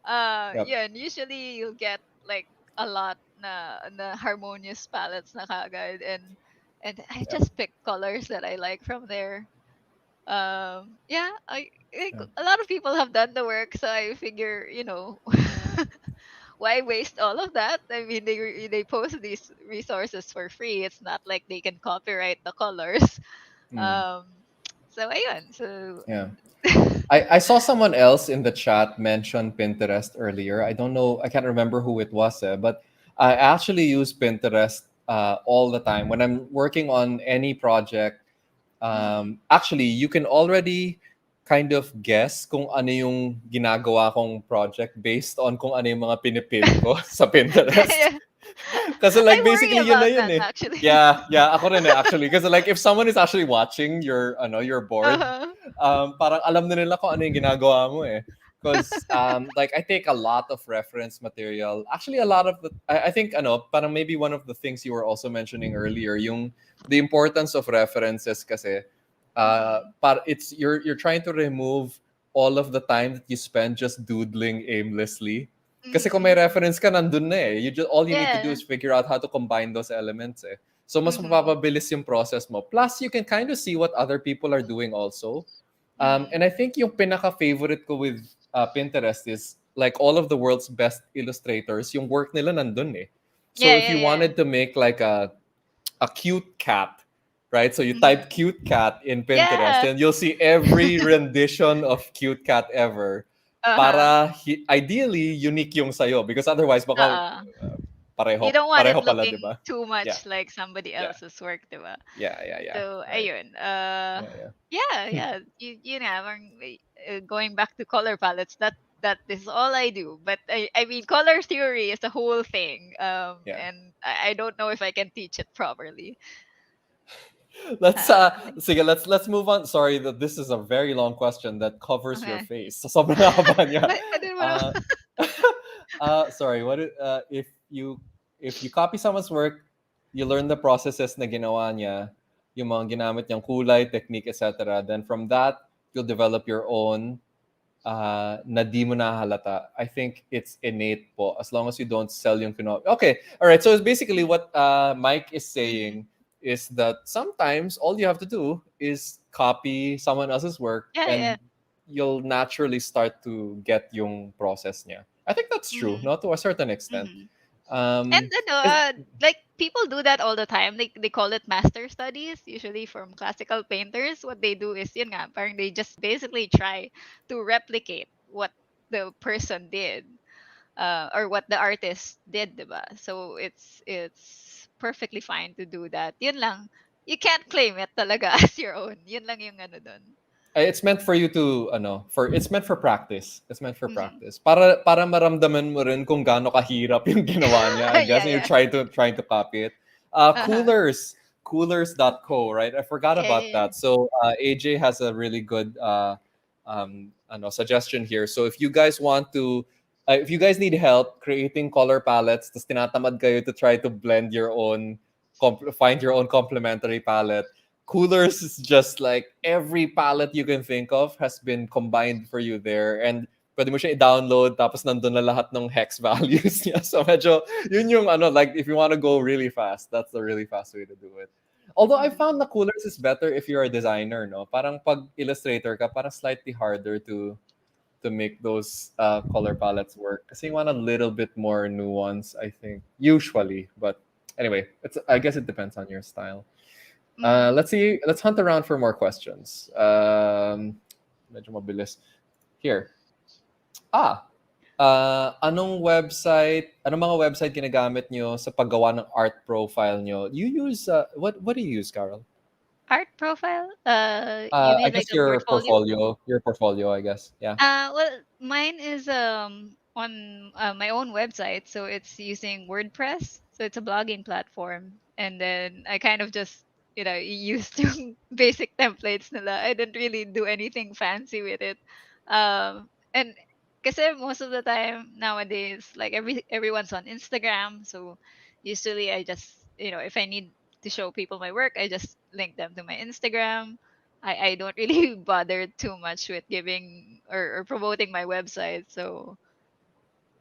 Yep. yeah, and usually you'll get like a lot na harmonious palettes na kagad. And I Yep. just pick colors that I like from there. Yeah, I think Yep. a lot of people have done the work, so I figure, why waste all of that? I mean, they post these resources for free. It's not like they can copyright the colors. Mm, Um, so ayun. So yeah. I saw someone else in the chat mention Pinterest earlier. I don't know, I can't remember who it was, but I actually use Pinterest all the time. When I'm working on any project, mm. actually, you can already kind of guess kung ano yung ginagawa kong project based on kung ano yung mga pinipin ko sa Pinterest. Yeah, Kasi like I worry basically yun na about yun that eh. actually. Yeah, yeah, ako rin eh actually. Kasi like if someone is actually watching your board, Uh-huh. parang alam na nila kung ano yung ginagawa mo eh. Because like I take a lot of reference material. Actually, a lot of the I think parang maybe one of the things you were also mentioning earlier, yung the importance of references kasi Mm. it's you're trying to remove all of the time that you spend just doodling aimlessly. Kasi kung may Mhm. reference ka, nandun na eh. All you need to do Yeah. is figure out how to combine those elements eh. So mas Mhm. mapapabilis yung process mo. Plus, you can kind of see what other people are doing also. And Mhm. I think yung pinaka-favorite ko with Pinterest is like all of the world's best illustrators, yung work nila nandun eh. So Yeah, if yeah, you yeah. wanted to make like a cute cat, right? So you type Mhm. cute cat in Pinterest Yeah. and you'll see every rendition of cute cat ever. Uh-huh. Para ideally unique yung sayo because otherwise baka Uh-uh. You pareho don't want it pareho pala, 'di looking ba? too Yeah. much like somebody Yeah. else's work, diba? Yeah, yeah, yeah. So, Right. ayun. Yeah, yeah. Yeah, yeah. You know, going back to color palettes, that is all I do. But I mean, color theory is a whole thing. Yeah. And I don't know if I can teach it properly. Let's Uh, sige, let's move on. Sorry that this is a very long question that covers your okay. face. So sobrang haba niya. I didn't want Uh, to. sorry, if you copy someone's work, you learn the processes na ginawa niya, yung mga ginamit niyang kulay, technique, etc. Then from that, you'll develop your own na di mo nahalata. I think it's innate po as long as you don't sell yung Okay, all right. So it's basically what Mike is Mm-hmm. saying is that sometimes all you have to do is copy someone else's work Yeah, yeah. and you'll naturally start to get yung process niya. I think that's true, Mm-hmm. not to a certain extent. Mm-hmm. And Um, is, like people do that all the time. They call it master studies, usually from classical painters. What they do is yun nga, parang they just basically try to replicate what the person did. or what the artist did, diba? So it's perfectly fine to do that. Yun lang. You can't claim it talaga as your own. Yun lang yung ano dun. It's meant for you to ano, for it's meant for practice. It's meant for Mm-hmm. practice. Para maramdaman mo rin kung gaano kahirap yung ginawa niya. I guess Yeah, you're yeah. trying to copy it. Uh-huh. Coolers.co, right? I forgot Yeah, about yeah, yeah. that. So AJ has a really good ano, suggestion here. So if you guys need help creating color palettes, tas tinatamad kayo to try to blend your own, find your own complementary palette, Coolers is just like every palette you can think of has been combined for you there, and pwede mo siya i-download tapos nandun na lahat ng hex values niya. So medyo yun yung ano, like if you want to go really fast, that's the really fast way to do it. Although I Mm-hmm. found the Coolers is better if you're a designer, no? Parang pag illustrator ka, parang slightly harder to make those color palettes work kasi you want a little bit more nuance, I think, usually. But anyway, I guess it depends on your style. Mm-hmm. Let's see. Let's hunt around for more questions. Medyo mabilis. Here. Ah, anong mga website ginagamit nyo sa paggawa ng art profile nyo? You use, what do you use, Carol? Art profile? You I mean like guess a portfolio? your portfolio, I guess. Yeah. Well, mine is on my own website, so it's using WordPress. So it's a blogging platform, and then I kind of just used to basic templates nila. I didn't really do anything fancy with it, and kasi most of the time nowadays, like everyone's on Instagram, so usually I just if I need to show people my work, I just link them to my Instagram. I don't really bother too much with giving or promoting my website. So,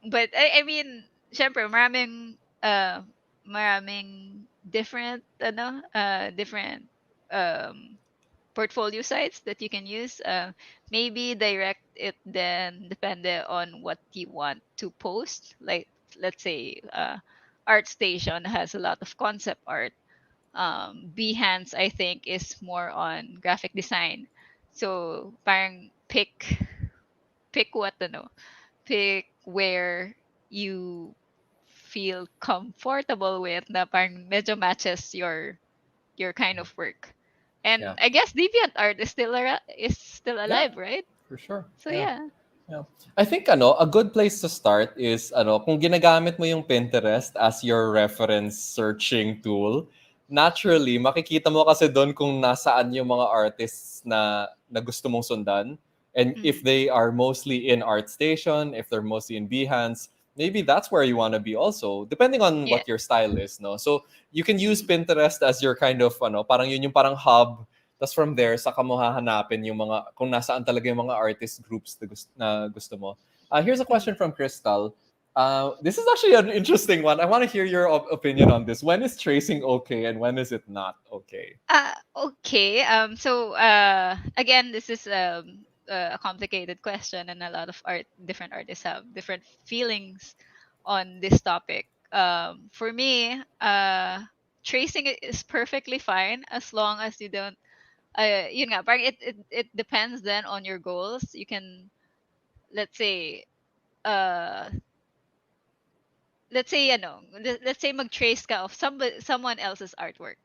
but I mean, syempre, maraming different, different um, portfolio sites that you can use. Maybe direct it then depende on what you want to post. Like, let's say, ArtStation has a lot of concept art. Behance I think is more on graphic design. So parang pick what pick where you feel comfortable with na parang medyo matches your kind of work. Yeah. And I guess DeviantArt is still Yeah, alive, right? for sure. So Yeah. yeah. Yeah. I think a good place to start is kung ginagamit mo yung Pinterest as your reference searching tool, naturally makikita mo kasi doon kung nasaan yung mga artists na gusto mong sundan. And if Mm-hmm. they are mostly in ArtStation, if they're mostly in Behance, maybe that's where you want to be also, depending on Yeah. what your style is, no? So you can use Mm-hmm. Pinterest as your kind of parang yun yung parang hub. Tapos from there, saka mo hahanapin yung mga, kung nasaan talaga yung mga artist groups na gusto mo. Here's a question Mm-hmm. from Crystal. This is actually an interesting one. I want to hear your opinion on this. When is tracing okay and when is it not okay? Okay. So again, this is a complicated question, and a lot of different artists have different feelings on this topic. For me, tracing it is perfectly fine as long as you don't. Yun nga, parang it depends then on your goals. You can, let's say, uh, let's say mag-trace ka of someone else's artwork,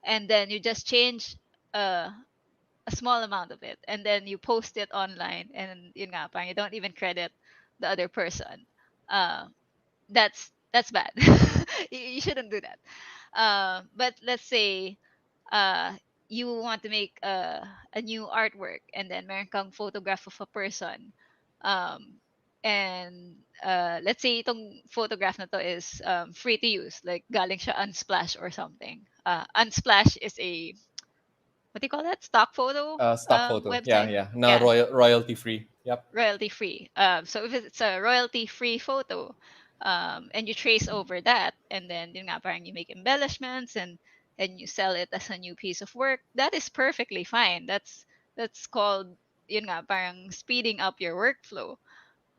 and then you just change. Uh, a small amount of it, and then you post it online, and yun nga parang you don't even credit the other person. uh that's bad. You shouldn't do that. But let's say uh you want to make a new artwork, and then meron kang photograph of a person, um and let's say itong photograph na to is free to use, like galing siya Unsplash or something. Unsplash is a, what do you call that, stock photo Stock photo. Yeah, website. yeah. No, Yeah, royalty free. Yep. royalty free. So if it's a royalty free photo, and you trace over that, and then yun nga, parang you make embellishments, and you sell it as a new piece of work, that is perfectly fine. That's called, yun nga, parang speeding up your workflow.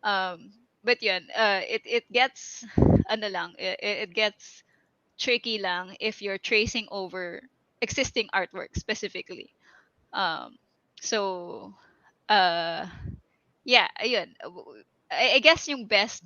But yun, it gets ano lang, it gets tricky lang if you're tracing over existing artwork specifically. Um, so, uh, yeah, ayun. I guess yung best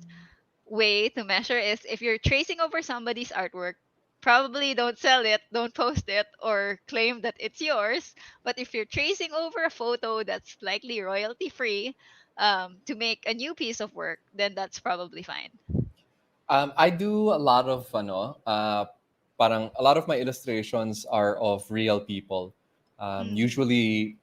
way to measure is if you're tracing over somebody's artwork, probably don't sell it, don't post it, or claim that it's yours. But if you're tracing over a photo that's likely royalty free, to make a new piece of work, then that's probably fine. I do a lot of parang a lot of my illustrations are of real people. Mm-hmm.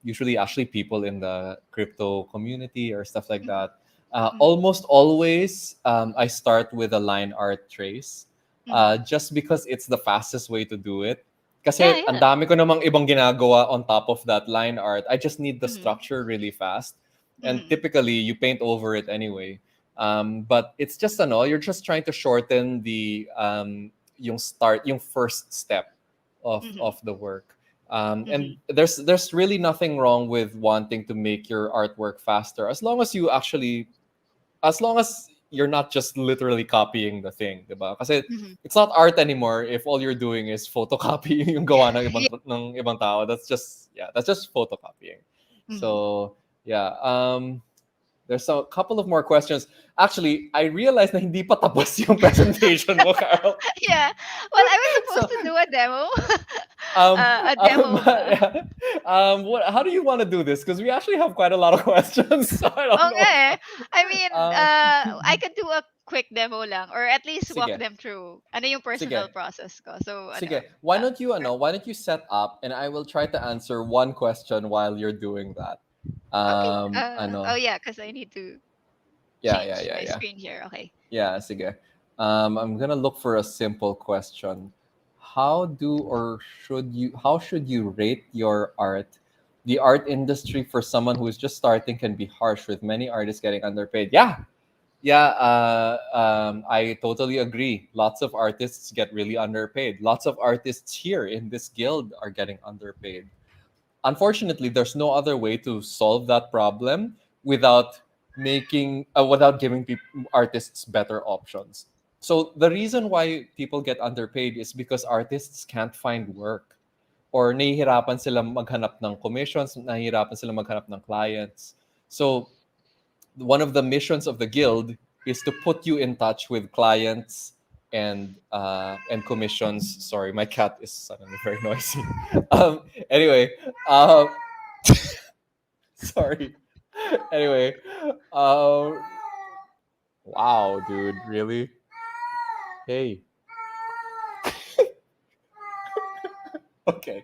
Usually actually people in the crypto community or stuff like Mm-hmm. that. Mm-hmm. Almost always, I start with a line art trace, Mm-hmm. just because it's the fastest way to do it. Kasi Yeah, ang yeah. dami ko namang ibang ginagawa on top of that line art. I just need the Mm-hmm. structure really fast, and Mm-hmm. typically you paint over it anyway. But it's just ano, you're just trying to shorten the yung first step Mm-hmm. of the work. Mm-hmm. And there's really nothing wrong with wanting to make your artwork faster, as long as you actually, as long as you're not just literally copying the thing, diba? Kasi Mm-hmm. it's not art anymore if all you're doing is photocopy yung gawa Yeah. ng ibang tao. That's just, yeah, that's just photocopying. Mm-hmm. So yeah, there's a couple of more questions. Actually, I realized na hindi pa tapos yung presentation mo, Carl. Yeah. Well, I was supposed So, to do a demo. A um, demo ba? yeah. How do you want to do this? Because we actually have quite a lot of questions. So I don't Oo know nga if, eh. I mean, um, I could do a quick demo lang or at least walk sige, them through ano yung personal sige, process ko. So, ano, sige. Why don't you set up and I will try to answer one question while you're doing that. okay. Oh Ano, yeah, because I need to yeah, yeah, change yeah, my yeah. screen here. Okay. Yeah, sige. I'm gonna look for a simple question. How should you rate your art? The art industry for someone who is just starting can be harsh, with many artists getting underpaid. Yeah, yeah, I totally agree. Lots of artists get really underpaid. Lots of artists here in this guild are getting underpaid. Unfortunately, there's no other way to solve that problem without without giving artists better options. So the reason why people get underpaid is because artists can't find work, or nahihirapan sila maghanap ng commissions, nahihirapan sila maghanap ng clients. So one of the missions of the guild is to put you in touch with clients and commissions. Sorry, my cat is suddenly very noisy. Anyway, um, sorry. Anyway, um, wow, dude, really? Hey, okay.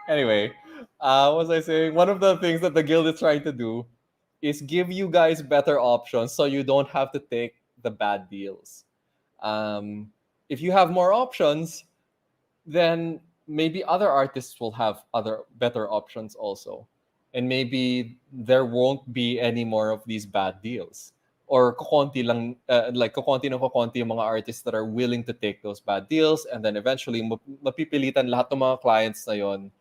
Anyway, what was I saying? One of the things that the guild is trying to do is give you guys better options so you don't have to take the bad deals. Um, if you have more options, then maybe other artists will have other better options also, and maybe there won't be any more of these bad deals, or kukonti lang, like kukonti ng kukonti yung mga artists that are willing to take those bad deals, and then eventually mapipilitan lahat ng mga clients na yon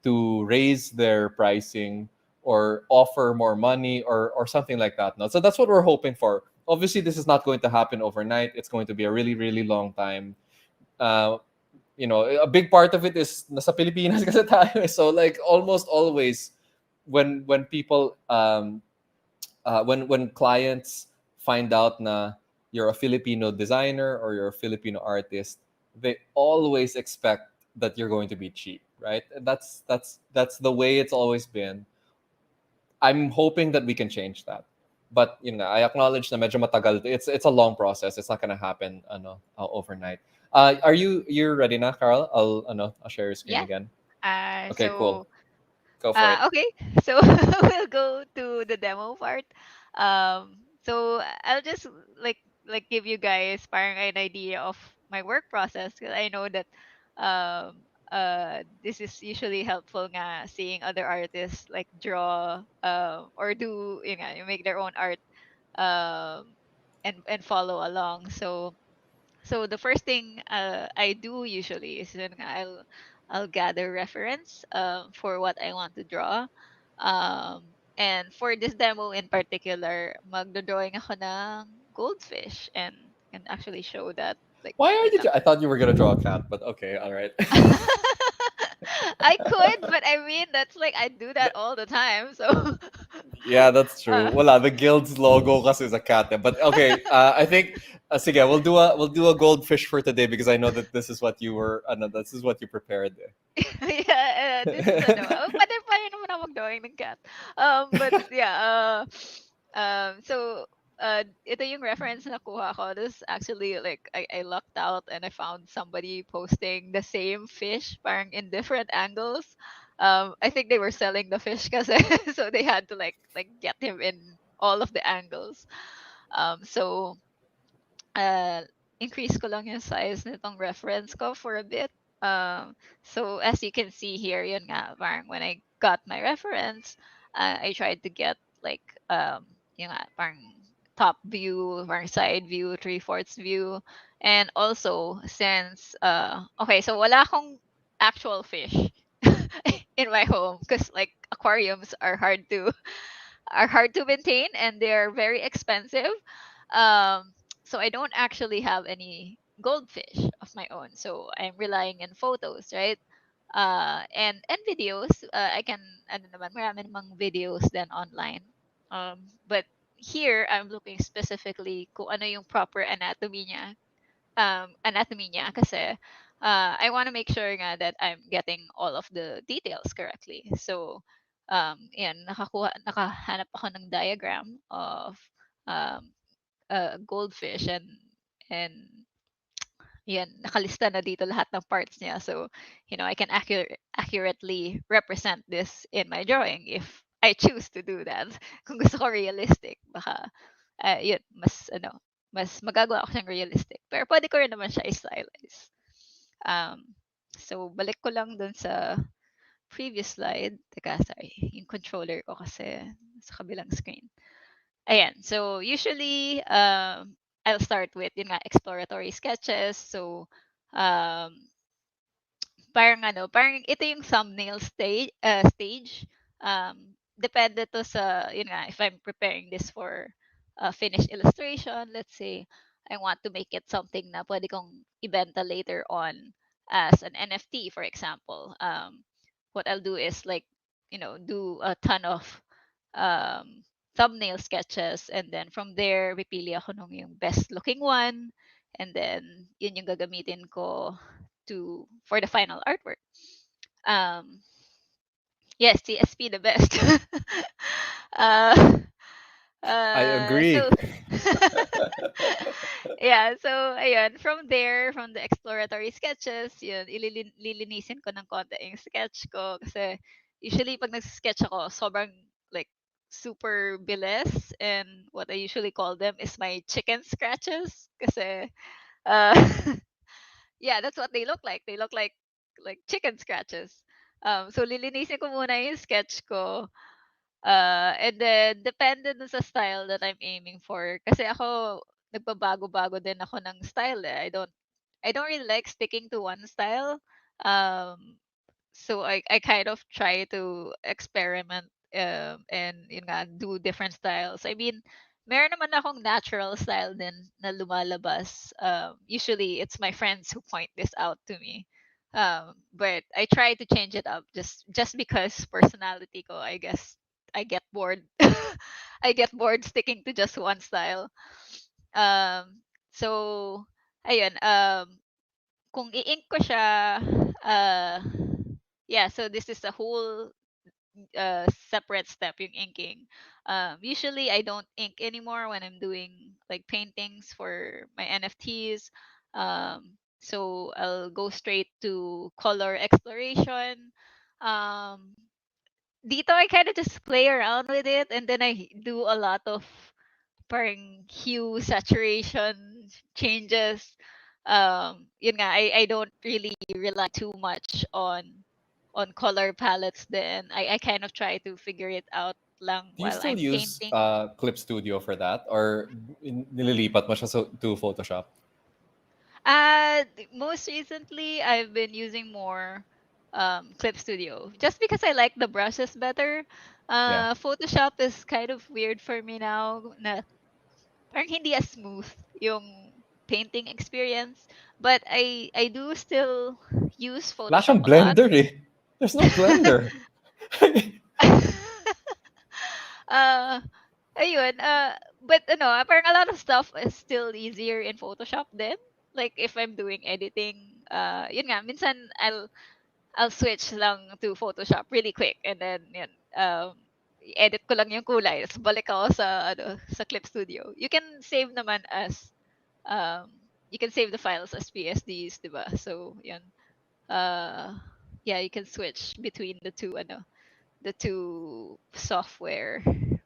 to raise their pricing or offer more money or something like that. No? So that's what we're hoping for. Obviously, this is not going to happen overnight. It's going to be a really, really long time. Uh, a big part of it is nasa Pilipinas kasi tayo. So like almost always when people when clients find out na you're a Filipino designer or you're a Filipino artist, they always expect that you're going to be cheap, right? That's the way it's always been. I'm hoping that we can change that. But I acknowledge na medyo matagal. It's a long process. It's not gonna happen overnight. You're ready na, Carl? I'll share your screen Yeah. again. Uh, Okay, cool. so Go for it. Okay, so we'll go to the demo part. So I'll just give you guys parang an idea of my work process because I know that this is usually helpful nga seeing other artists like draw or do you make their own art and follow along. So the first thing I do usually is then I'll gather reference for what I want to draw. And for this demo in particular, magdo-drawing ako ng goldfish and can actually show that like Why are wait you? lang. I thought you were gonna draw a cat, but okay, all right. I could, but I mean that's like I do that all the time. So Yeah, that's true. uh, Wala, the guild's logo kasi is a cat. But okay, I think sige, we'll do a goldfish for today because I know that this is what you were this is what you prepared. yeah, this is ano. Pwede naman ako mag-drawing ng cat. But yeah, so ito yung reference na kuha ko. This actually like I lucked out and I found somebody posting the same fish parang in different angles. I think they were selling the fish kasi so they had to like get him in all of the angles. So uh, increase ko lang yung size nitong reference ko for a bit. So as you can see here, yun nga, parang when I got my reference, I tried to get like, yun nga, parang top view, parang side view, three-fourths view. And also, since, okay, so wala akong actual fish in my home because like aquariums are hard to maintain and they're very expensive. Um, so I don't actually have any goldfish of my own. So I'm relying on photos, right? And videos. I can ano naman, marami namang videos then online. But here I'm looking specifically kung ano yung proper anatomy niya kasi I want to make sure nga that I'm getting all of the details correctly. So, yan, nakahanap ako ng diagram of um, goldfish and yan, nakalista na dito lahat ng parts niya. So, I can accurately represent this in my drawing if I choose to do that. Kung gusto ko realistic, baka, yun, mas magagawa ko siyang realistic. Pero pwede ko rin naman siya i-stylize. Um, so, balik ko lang dun sa previous slide. Teka, sorry. Yung controller ko kasi sa kabilang screen. Ayan. So, usually, I'll start with, yun nga, exploratory sketches. So, um, parang ito yung thumbnail stage. Depende to sa, yun nga, if I'm preparing this for a finished illustration, let's say, I want to make it something na pwede kong ibenta later on as an NFT, for example. What I'll do is like, do a ton of um, thumbnail sketches and then from there, pipili ako nung yung best looking one and then yun yung gagamitin ko to for the final artwork. Um, yes, TSP the best. uh, I so agree. yeah, so ayun, from there, from the exploratory sketches, yun, lilinisin ko ng konti yung sketch ko kasi usually pag nag-sketch ako, sobrang like super bilis and what I usually call them is my chicken scratches kasi uh yeah, that's what they look like. They look like chicken scratches. So lilinisin ko muna yung sketch ko. And then depende dun sa style that I'm aiming for. Kasi ako nagbabago-bago din ako ng style eh. I don't really like sticking to one style. Um so I kind of try to experiment and yun nga, do different styles. I mean, meron naman akong natural style din na lumalabas. Usually it's my friends who point this out to me. But I try to change it up just because personality ko, I guess I get bored. I get bored sticking to just one style. So ayun, kung i-ink ko siya, uh, yeah, so this is a whole separate step, yung inking. Usually, I don't ink anymore when I'm doing like paintings for my NFTs. So I'll go straight to color exploration. Um, dito, I kind of just play around with it, and then I do a lot of parang hue saturation changes. Yun nga, I don't really rely too much on color palettes then. I kind of try to figure it out lang Do you while still I'm use painting. Clip Studio for that, or nililipat mo siya to Photoshop? Most recently, I've been using more Clip Studio just because I like the brushes better. Yeah. Photoshop is kind of weird for me now na parang hindi as smooth yung painting experience. But I do still use Wala Photoshop siyang a lot. blender eh. There's no blender. uh, ayun, but ano, parang a lot of stuff is still easier in Photoshop then. Like if I'm doing editing, yun nga, minsan I'll switch lang to Photoshop really quick and then yun, edit ko lang yung kulay, tapos balik ako sa ano, sa Clip Studio. Um, you can save the files as PSDs, 'di ba? So, yun. Uh, yeah, you can switch between the two softwares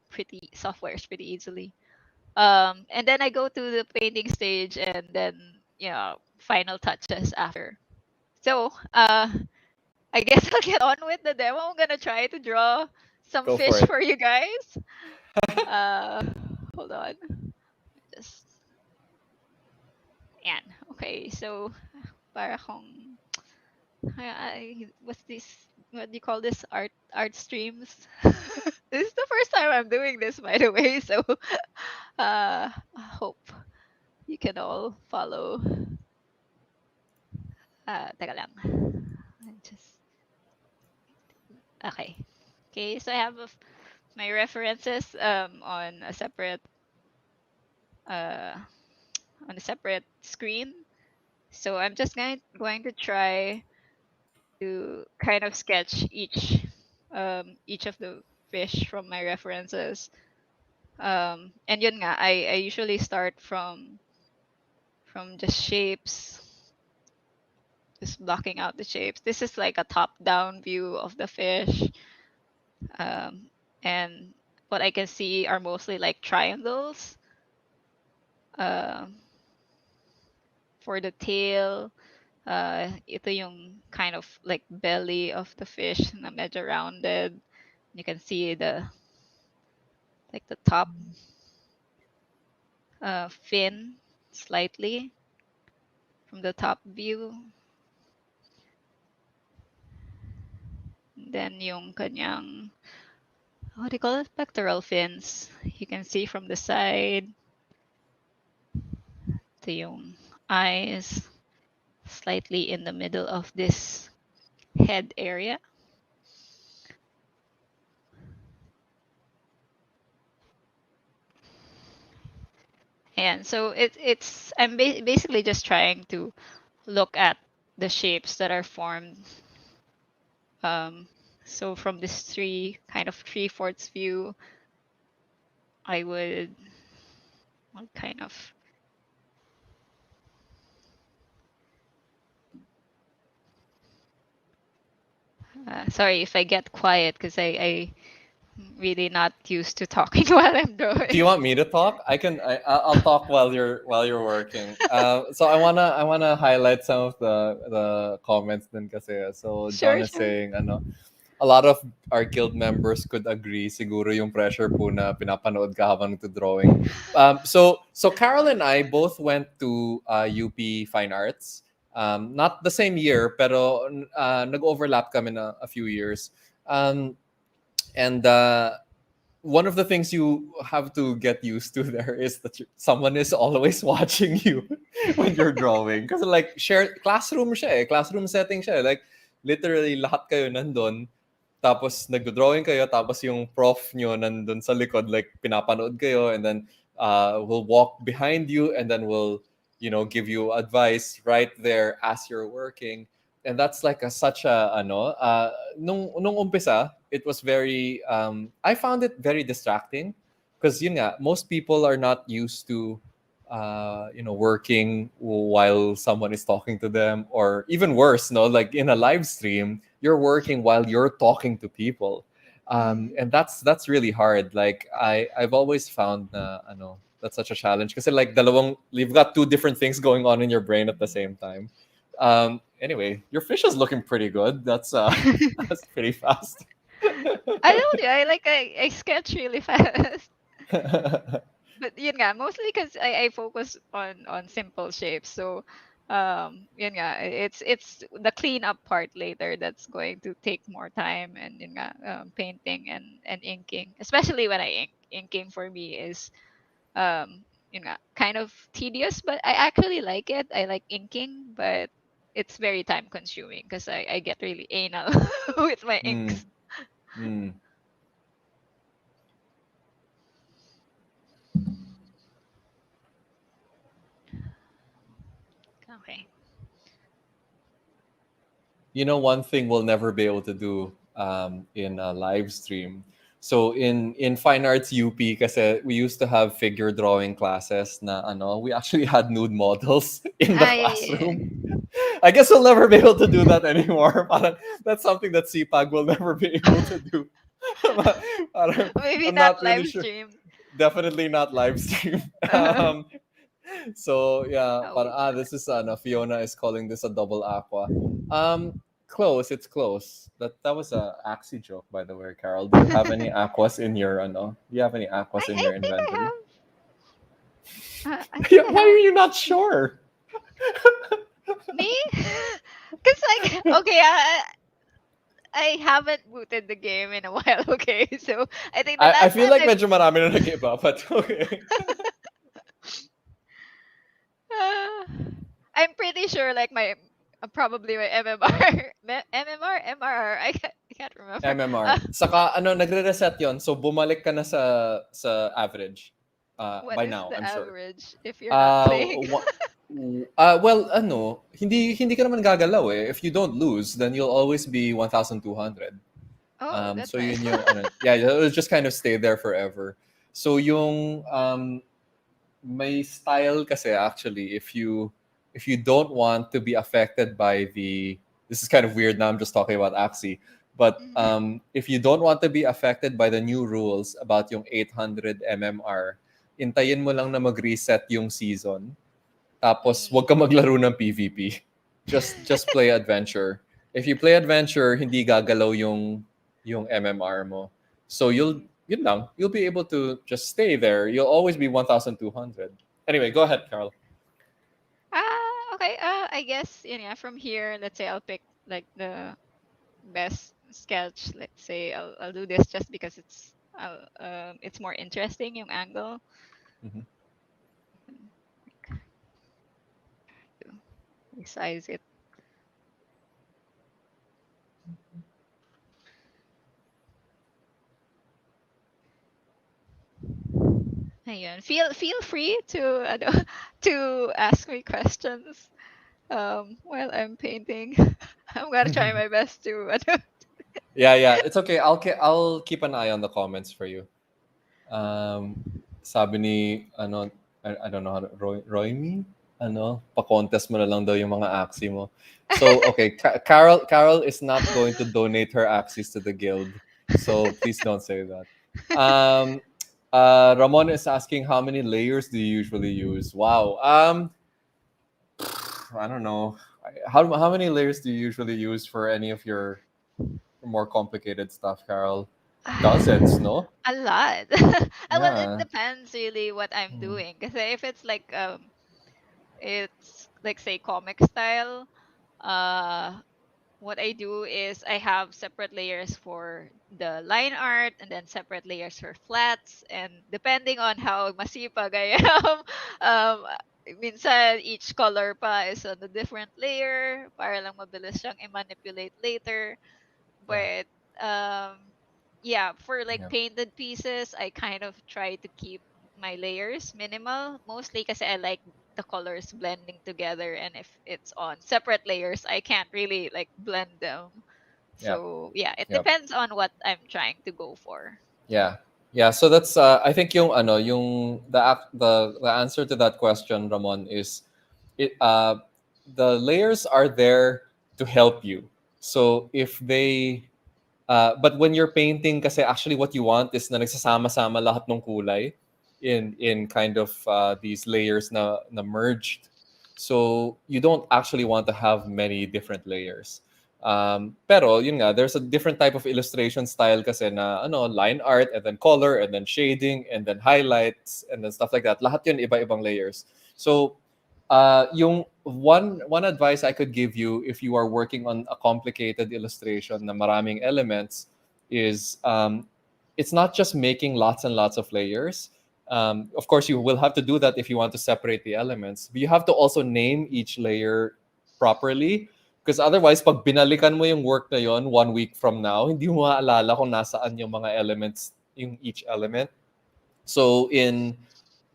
pretty easily. And then I go to the painting stage and then final touches after. So I guess I'll get on with the demo. I'm gonna try to draw some Go for fish it. for you guys. Uh, hold on, just yan. Okay, so para kung what's this? What do you call this? Art streams. This is the first time I'm doing this, by the way. So, I hope you can all follow. Teka lang. I just okay. Okay, so I have my references uh on a separate screen. So I'm just going to try to kind of sketch each of the fish from my references. And yun nga, I usually start from just shapes, just blocking out the shapes. This is like a top-down view of the fish. And what I can see are mostly like triangles. Um, for the tail, ito yung kind of like belly of the fish na medyo rounded. You can see the top fin slightly from the top view. Then yung kanyang, what do you call it? Pectoral fins. You can see from the side. Ito yung eyes slightly in the middle of this head area. And so I'm basically just trying to look at the shapes that are formed. Um, so from this kind of three-fourths view, I would kind of sorry if I get quiet because I really not used to talking while I'm Do you drawing. want me to talk? I'll talk while you're working. So I wanna highlight some of the comments then kasi. So John Sure, is sure. saying ano, a lot of our guild members could agree siguro yung pressure po na pinapanood ka habang nagdo-drawing. So Carol and I both went to UP Fine Arts. Not the same year pero nag-overlap kami na a few years. And one of the things you have to get used to there is that someone is always watching you when you're drawing. Because like shared classroom siya eh, classroom setting siya eh. Like literally lahat kayo nandun, tapos nagdo-drawing kayo, tapos yung prof nyo nandun sa likod, like pinapanood kayo, and then we'll walk behind you, and then we'll, give you advice right there as you're working. And that's like such a, nung umpisa, it was very, I found it very distracting. Because yun nga, most people are not used to, working while someone is talking to them, or even worse, no, like in a live stream, you're working while you're talking to people. Mm. And that's really hard. Like I've always found that's such a challenge because like dalawang you've got two different things going on in your brain at the same time. Anyway, your fish is looking pretty good. That's that's pretty fast. I told you, I sketch really fast. But yun nga, mostly because I focus on simple shapes. So yun nga, it's the cleanup part later that's going to take more time, and yun nga, painting and inking, especially when I ink. Inking for me is yun nga, kind of tedious, but I actually like it. I like inking, but it's very time consuming because I get really anal with my Mm, inks. mm. Okay. You know, one thing we'll never be able to do in a live stream. So in fine arts UP, kasi we used to have figure drawing classes na ano, we actually had nude models in the Ah, yeah, yeah, classroom. yeah. I guess we'll never be able to do that anymore. Parang, that's something that CPAG will never be able to do. Parang, Maybe I'm not not really live sure. streamed. Definitely not live stream. Oh, So yeah, parang, which one? this is Fiona is calling this a double aqua. Um, close. It's close. That was a axi joke, by the way, Carol. Do you have any aquas in your ano? Do you have any aquas in I your think I inventory? have. I think Yeah, I why are have you not sure? me. Cause like okay, I haven't booted the game in a while. Okay, so I think the I last feel time like medyo marami na nag-iba, but okay. uh, I'm pretty sure like my probably my MMR, MMR, MRR. I can't remember. MMR. Saka ano, nagre-reset 'yon. So bumalik ka na sa average. What By is now, the I'm sure. average if you're not Uh, playing? wa- well, ano, hindi ka naman gagalaw eh. If you don't lose, then you'll always be 1,200. Oh, So that's nice. yun yung ano, yeah, it'll just kind of stay there forever. So yung may style kasi actually if you don't want to be affected by the, this is kind of weird now, I'm just talking about Axie, but Mhm. if you don't want to be affected by the new rules about yung 800 mmr, intayin mo lang na mag-reset yung season, tapos wag ka Mm. maglaro ng PvP. Just play adventure. If you play adventure, hindi gagalaw yung MMR mo. So Mm. yun lang, you'll be able to just stay there. You'll always be 1,200. Anyway, go ahead, Carl. Okay. I guess yeah. From here, let's say I'll pick like the best sketch. Let's say I'll do this just because it's more interesting yung angle. Mhm. Resize it. Ayun. Feel free to ano, to ask me questions while I'm painting. I'm gonna try my best to ano. Yeah, it's okay. I'll keep an eye on the comments for you. Um, sabi ni ano, I don't know how to, Roy me, ano, pa-contest mo na lang daw yung mga axie mo. So okay, Carol is not going to donate her axies to the guild. So please don't say that. Um, Ramon is asking how many layers do you usually use? Wow. I don't know. How many layers do you usually use for any of your more complicated stuff, Carol? Dozens, no? A lot. Well, it Yeah. depends really what I'm Mm. doing. Because if it's like it's like say comic style, uh what I do is I have separate layers for the line art and then separate layers for flats, and depending on how masipag I am, minsan each color pa is on a different layer para lang mabilis siyang i-manipulate later. Yeah. But yeah, for like Yeah. painted pieces, I kind of try to keep my layers minimal, mostly because I like the colors blending together, and if it's on separate layers, I can't really like blend them. Yeah. So yeah, it Yeah. depends on what I'm trying to go for. Yeah. Yeah. So that's I think yung ano yung the answer to that question, Ramon, is it the layers are there to help you. So if they but when you're painting kasi actually what you want is na nagsasama-sama lahat ng kulay in kind of these layers na merged. So you don't actually want to have many different layers. Pero yun nga, there's a different type of illustration style kasi na ano, line art and then color and then shading and then highlights and then stuff like that. Lahat yun iba-ibang layers. So yung one advice I could give you if you are working on a complicated illustration na maraming elements is it's not just making lots and lots of layers. Of course, you will have to do that if you want to separate the elements. But you have to also name each layer properly because otherwise, pag binalikan mo yung work na yon 1 week from now, hindi mo maalala kung nasaan yung mga elements, yung each element. So in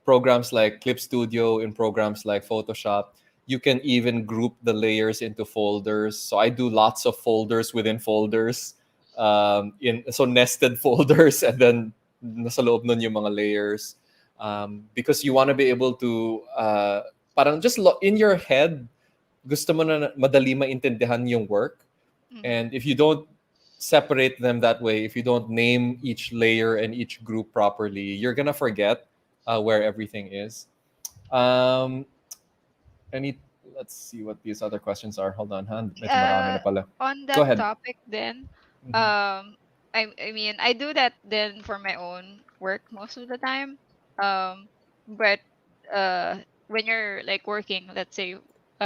programs like Clip Studio, in programs like Photoshop, You can even group the layers into folders. So I do lots of folders within folders, in so nested folders, and then nasa loob nun yung mga layers, because you want to be able to parang just in your head, gusto mo na madali maintindihan yung work. Mm-hmm. And if you don't separate them that way, if you don't name each layer and each group properly, you're gonna forget where everything is. Um, any Let's see what these other questions are. Hold on, ha? Medyo marami na uh pala. on Go that ahead. topic then, Mhm. I mean, I do that then for my own work most of the time. But when you're like working, let's say,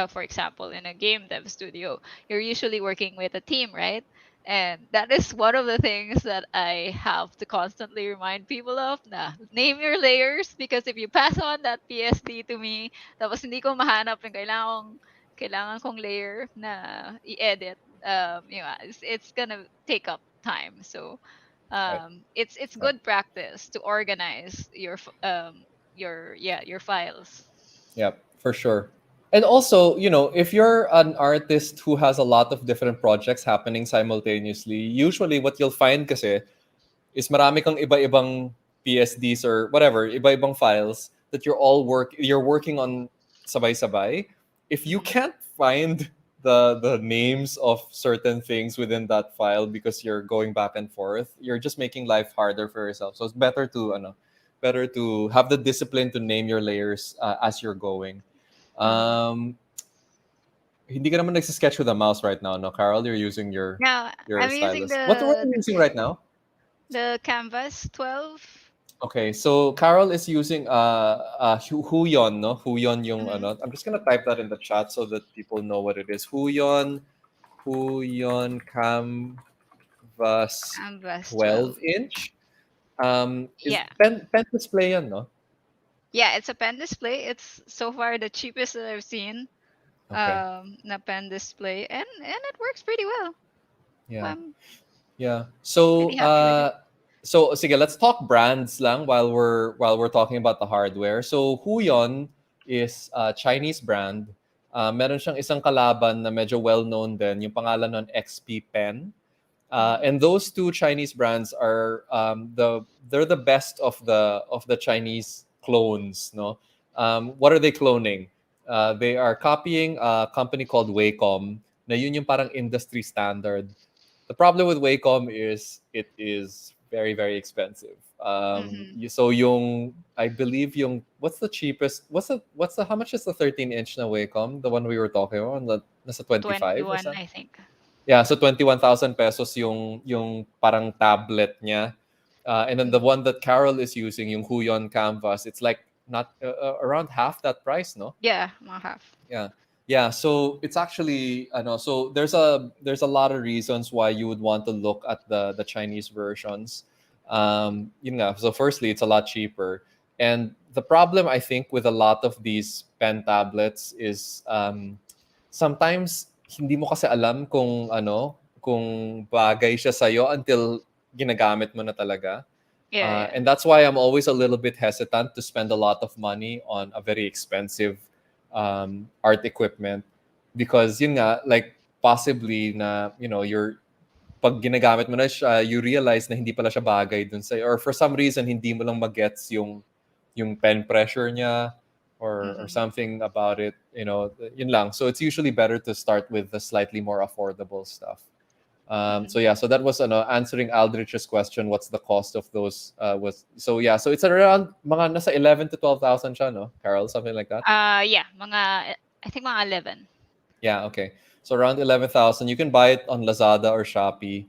for example, in a game dev studio, you're usually working with a team, right? And that is one of the things that I have to constantly remind people of, na name your layers, because if you pass on that PSD to me, tapos hindi ko mahanap yung kailangan kong layer na i-edit, it's gonna take up time. So Right. it's Right. good practice to organize your files. Yeah, for sure. And also, if you're an artist who has a lot of different projects happening simultaneously, usually what you'll find kasi is marami kang iba-ibang PSDs or whatever, iba-ibang files that you're working on sabay-sabay. If you Mm-hmm. can't find the names of certain things within that file because you're going back and forth, you're just making life harder for yourself. So it's better to have the discipline to name your layers as you're going. Mm-hmm. Um, Hindi ka naman nagsisketch with a mouse right now, no, Carol? You're using Now your I'm using stylus. What are you using right now? the Canvas 12. Okay, so Carol is using Huyon, no? Huyon yung Mm-hmm. ano. I'm just gonna type that in the chat so that people know what it is. Huyon Canvas Canvas 12. 12-inch. Is Yeah. pen display yan, no? Yeah, it's a pen display. It's so far the cheapest that I've seen. Okay. Na pen display, and it works pretty well. Yeah. I'm Yeah. So pretty happy with it. sige, let's talk brands lang while we're talking about the hardware. So Huion is a Chinese brand. Meron siyang isang kalaban na medyo well-known din, yung pangalan ng XP Pen. Mm-hmm. And those two Chinese brands are they're the best of the Chinese clones, no? What are they cloning? They are copying a company called Wacom, na yun yung parang industry standard. The problem with Wacom is it is very very expensive. Mm-hmm. So yung I believe yung what's the cheapest? What's the how much is the 13-inch na Wacom? The one we were talking about, nasa 25 or 21, something? I think. Yeah, so 21,000 pesos yung parang tablet niya. And then the Mm-hmm. one that Carol is using, yung Huion Canvas, it's like not around half that price, no? Yeah, mga half. Yeah. Yeah, so it's actually so there's a lot of reasons why you would want to look at the Chinese versions. So firstly, it's a lot cheaper. And the problem I think with a lot of these pen tablets is sometimes hindi mo kasi alam kung bagay siya sa until ginagamit mo na talaga. Yeah, yeah. And that's why I'm always a little bit hesitant to spend a lot of money on a very expensive art equipment, because yun nga, like possibly na you're pag ginagamit mo na siya, you realize na hindi pala siya bagay dun sa, or for some reason hindi mo lang magets yung pen pressure niya, or Mm-hmm. something about it, yun lang. So it's usually better to start with the slightly more affordable stuff. Mm-hmm. So yeah, so that was answering Aldrich's question. What's the cost of those? Was so yeah, so it's around mga nasa 11 to 12,000 siya, no, Carol, something like that. Yeah, I think mga 11. Yeah, okay. So around 11,000. You can buy it on Lazada or Shopee.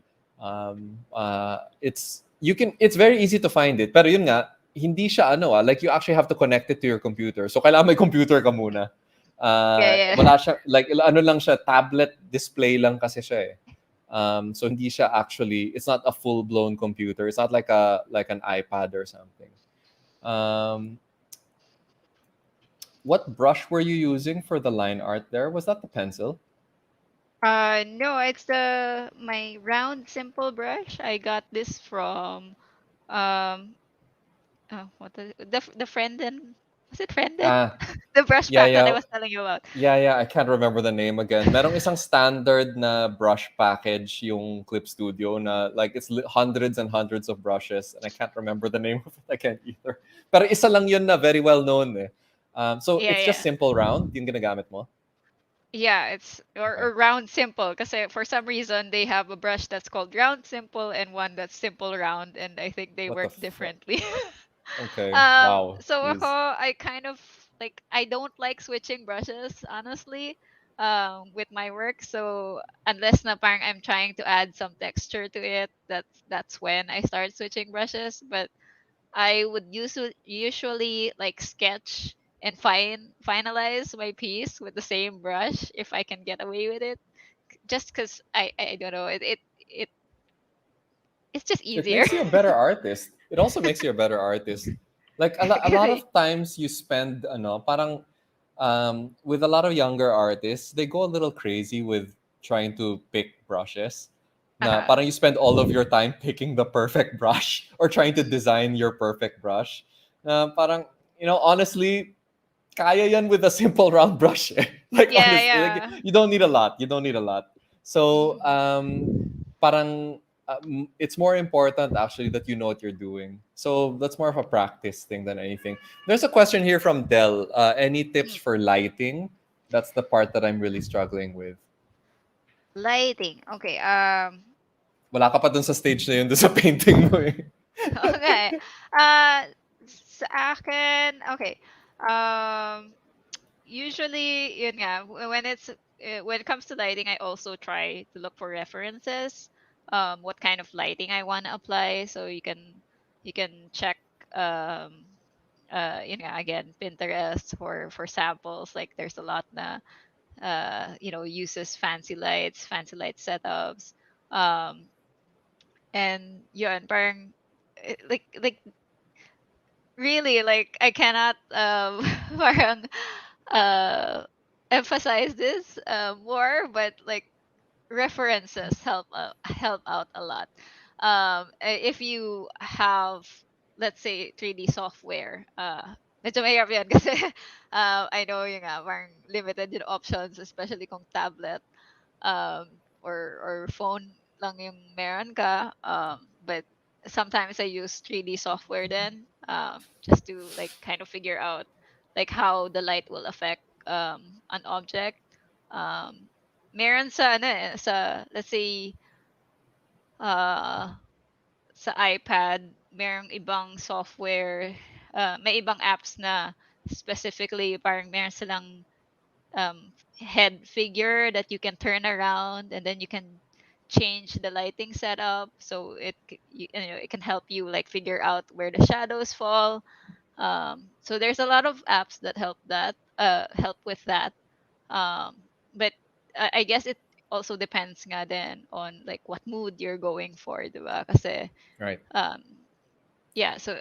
It's very easy to find it. Pero yun nga, hindi siya like you actually have to connect it to your computer. So kailangan may computer ka muna. Yeah, yeah. Wala siya, like lang siya, tablet display lang kasi siya eh. So hindi siya actually, it's not a full-blown computer. It's not like an iPad or something. Um, what brush were you using for the line art there? Was that the pencil? No, it's the my round simple brush. I got this from um what the friend and Was it Friended? Ah, The brush yeah, pack that I yeah. was telling you about. Yeah, yeah, I can't remember the name again. Merong isang standard na brush package yung Clip Studio na like it's hundreds and hundreds of brushes and I can't remember the name of it. I can't either. Pero isa lang yun na very well known eh. So Yeah, it's just yeah. simple round yung ginagamit mo? Yeah, it's Okay. or round simple because for some reason they have a brush that's called round simple and one that's simple round, and I think they What the work fuck? differently. Okay. Wow. So ako, Jeez. I kind of like I don't like switching brushes honestly, with my work. So unless na parang I'm trying to add some texture to it, that's when I start switching brushes. But I would usually like sketch and finalize my piece with the same brush if I can get away with it. Just because I don't know it it's just It easier. makes you a better artist. It also makes you a better artist. Like a lot of times you spend ano, parang with a lot of younger artists, they go a little crazy with trying to pick brushes. Na uh-huh. parang you spend all of your time picking the perfect brush or trying to design your perfect brush. Na parang honestly, kaya yan with a simple round brush. Eh. Like Yeah, honestly, like yeah. you don't need a lot. You don't need a lot. So Mhm. parang it's more important actually that you know what you're doing. So that's more of a practice thing than anything. There's a question here from Dell. Any tips Mm. for lighting? That's the part that I'm really struggling with. Lighting. Okay. Wala ka pa dun sa stage na yun, dun sa painting mo eh. Okay. Uh, sa akin, okay. Um, Usually, yun nga, when it comes to lighting, I also try to look for references. What kind of lighting I want to apply, so you can check again Pinterest for samples. Like there's a lot na uses fancy light setups. Um, and yun, parang like really like I cannot parang uh emphasize this more, but like references help out a lot. If you have, let's say, 3D software, medyo mahirap yan kasi I know yung nga parang limited yung options, especially kung tablet um, or phone lang yung meron ka. But sometimes I use 3D software then, just to like kind of figure out like how the light will affect an object. Um, Meron sa ano sa let's say uh, sa iPad, merong ibang software, may ibang apps na specifically parang meron silang head figure that you can turn around, and then you can change the lighting setup so it can help you like figure out where the shadows fall. So there's a lot of apps that help with that. But I guess it also depends nga then on like what mood you're going for, diba? Kasi Right. um yeah, so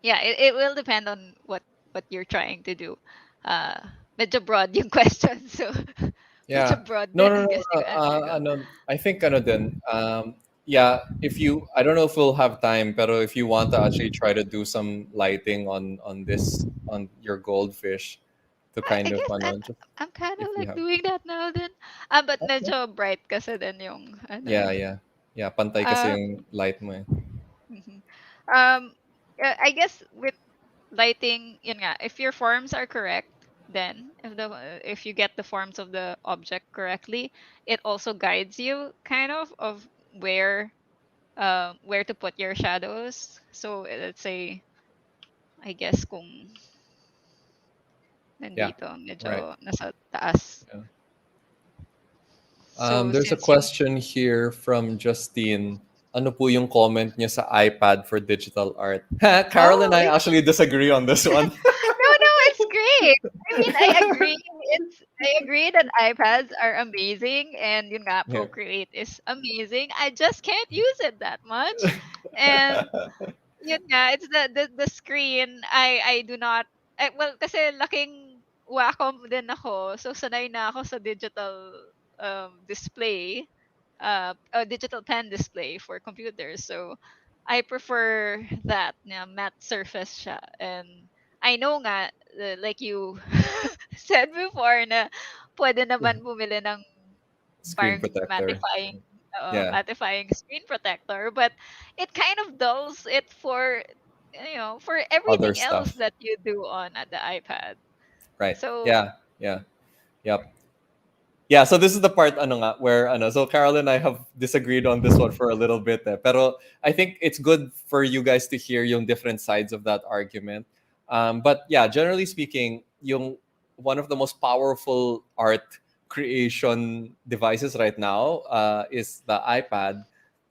yeah, it will depend on what you're trying to do. Uh, medyo broad yung question, so medyo Yeah. broad No, din no, ang no. guess yung answer ko. I think ano din. Yeah, if you, I don't know if we'll have time, pero if you want to actually try to do some lighting on your goldfish, to I kind of guess just I'm kind of if you like have. doing that now then. But Okay. medyo bright kasi din yung Yeah, ano. yeah. Yeah, pantay kasi Um, yung light mo eh. mhm. um, I guess with lighting, yun nga, if your forms are correct, then if you get the forms of the object correctly, it also guides you kind of where to put your shadows. So let's say, I guess kung Yeah. nandito, Right. medyo nasa taas. Yeah. So There's a since yung question here from Justine. Ano po yung comment niya sa iPad for digital art? Ha, Carol and oh, I actually disagree on this one. no, it's great. I mean, I agree that iPads are amazing, and yun nga, Yeah. Procreate is amazing. I just can't use it that much. And yun nga, it's the screen. I do not well kasi laking Wacom din ako. So sanay na ako sa digital display, a digital pen display for computers. So I prefer that na matte surface siya. And I know nga, like you said before, na pwede naman bumili ng Screen parang protector. Yeah, mattifying screen protector, but it kind of dulls it for, for other everything else stuff. that you do on the iPad. Right. So, Yeah, yeah. Yep. Yeah, so this is the part ano nga where ano so Carol and I have disagreed on this one for a little bit pero I think it's good for you guys to hear yung different sides of that argument. But yeah, generally speaking, yung one of the most powerful art creation devices right now is the iPad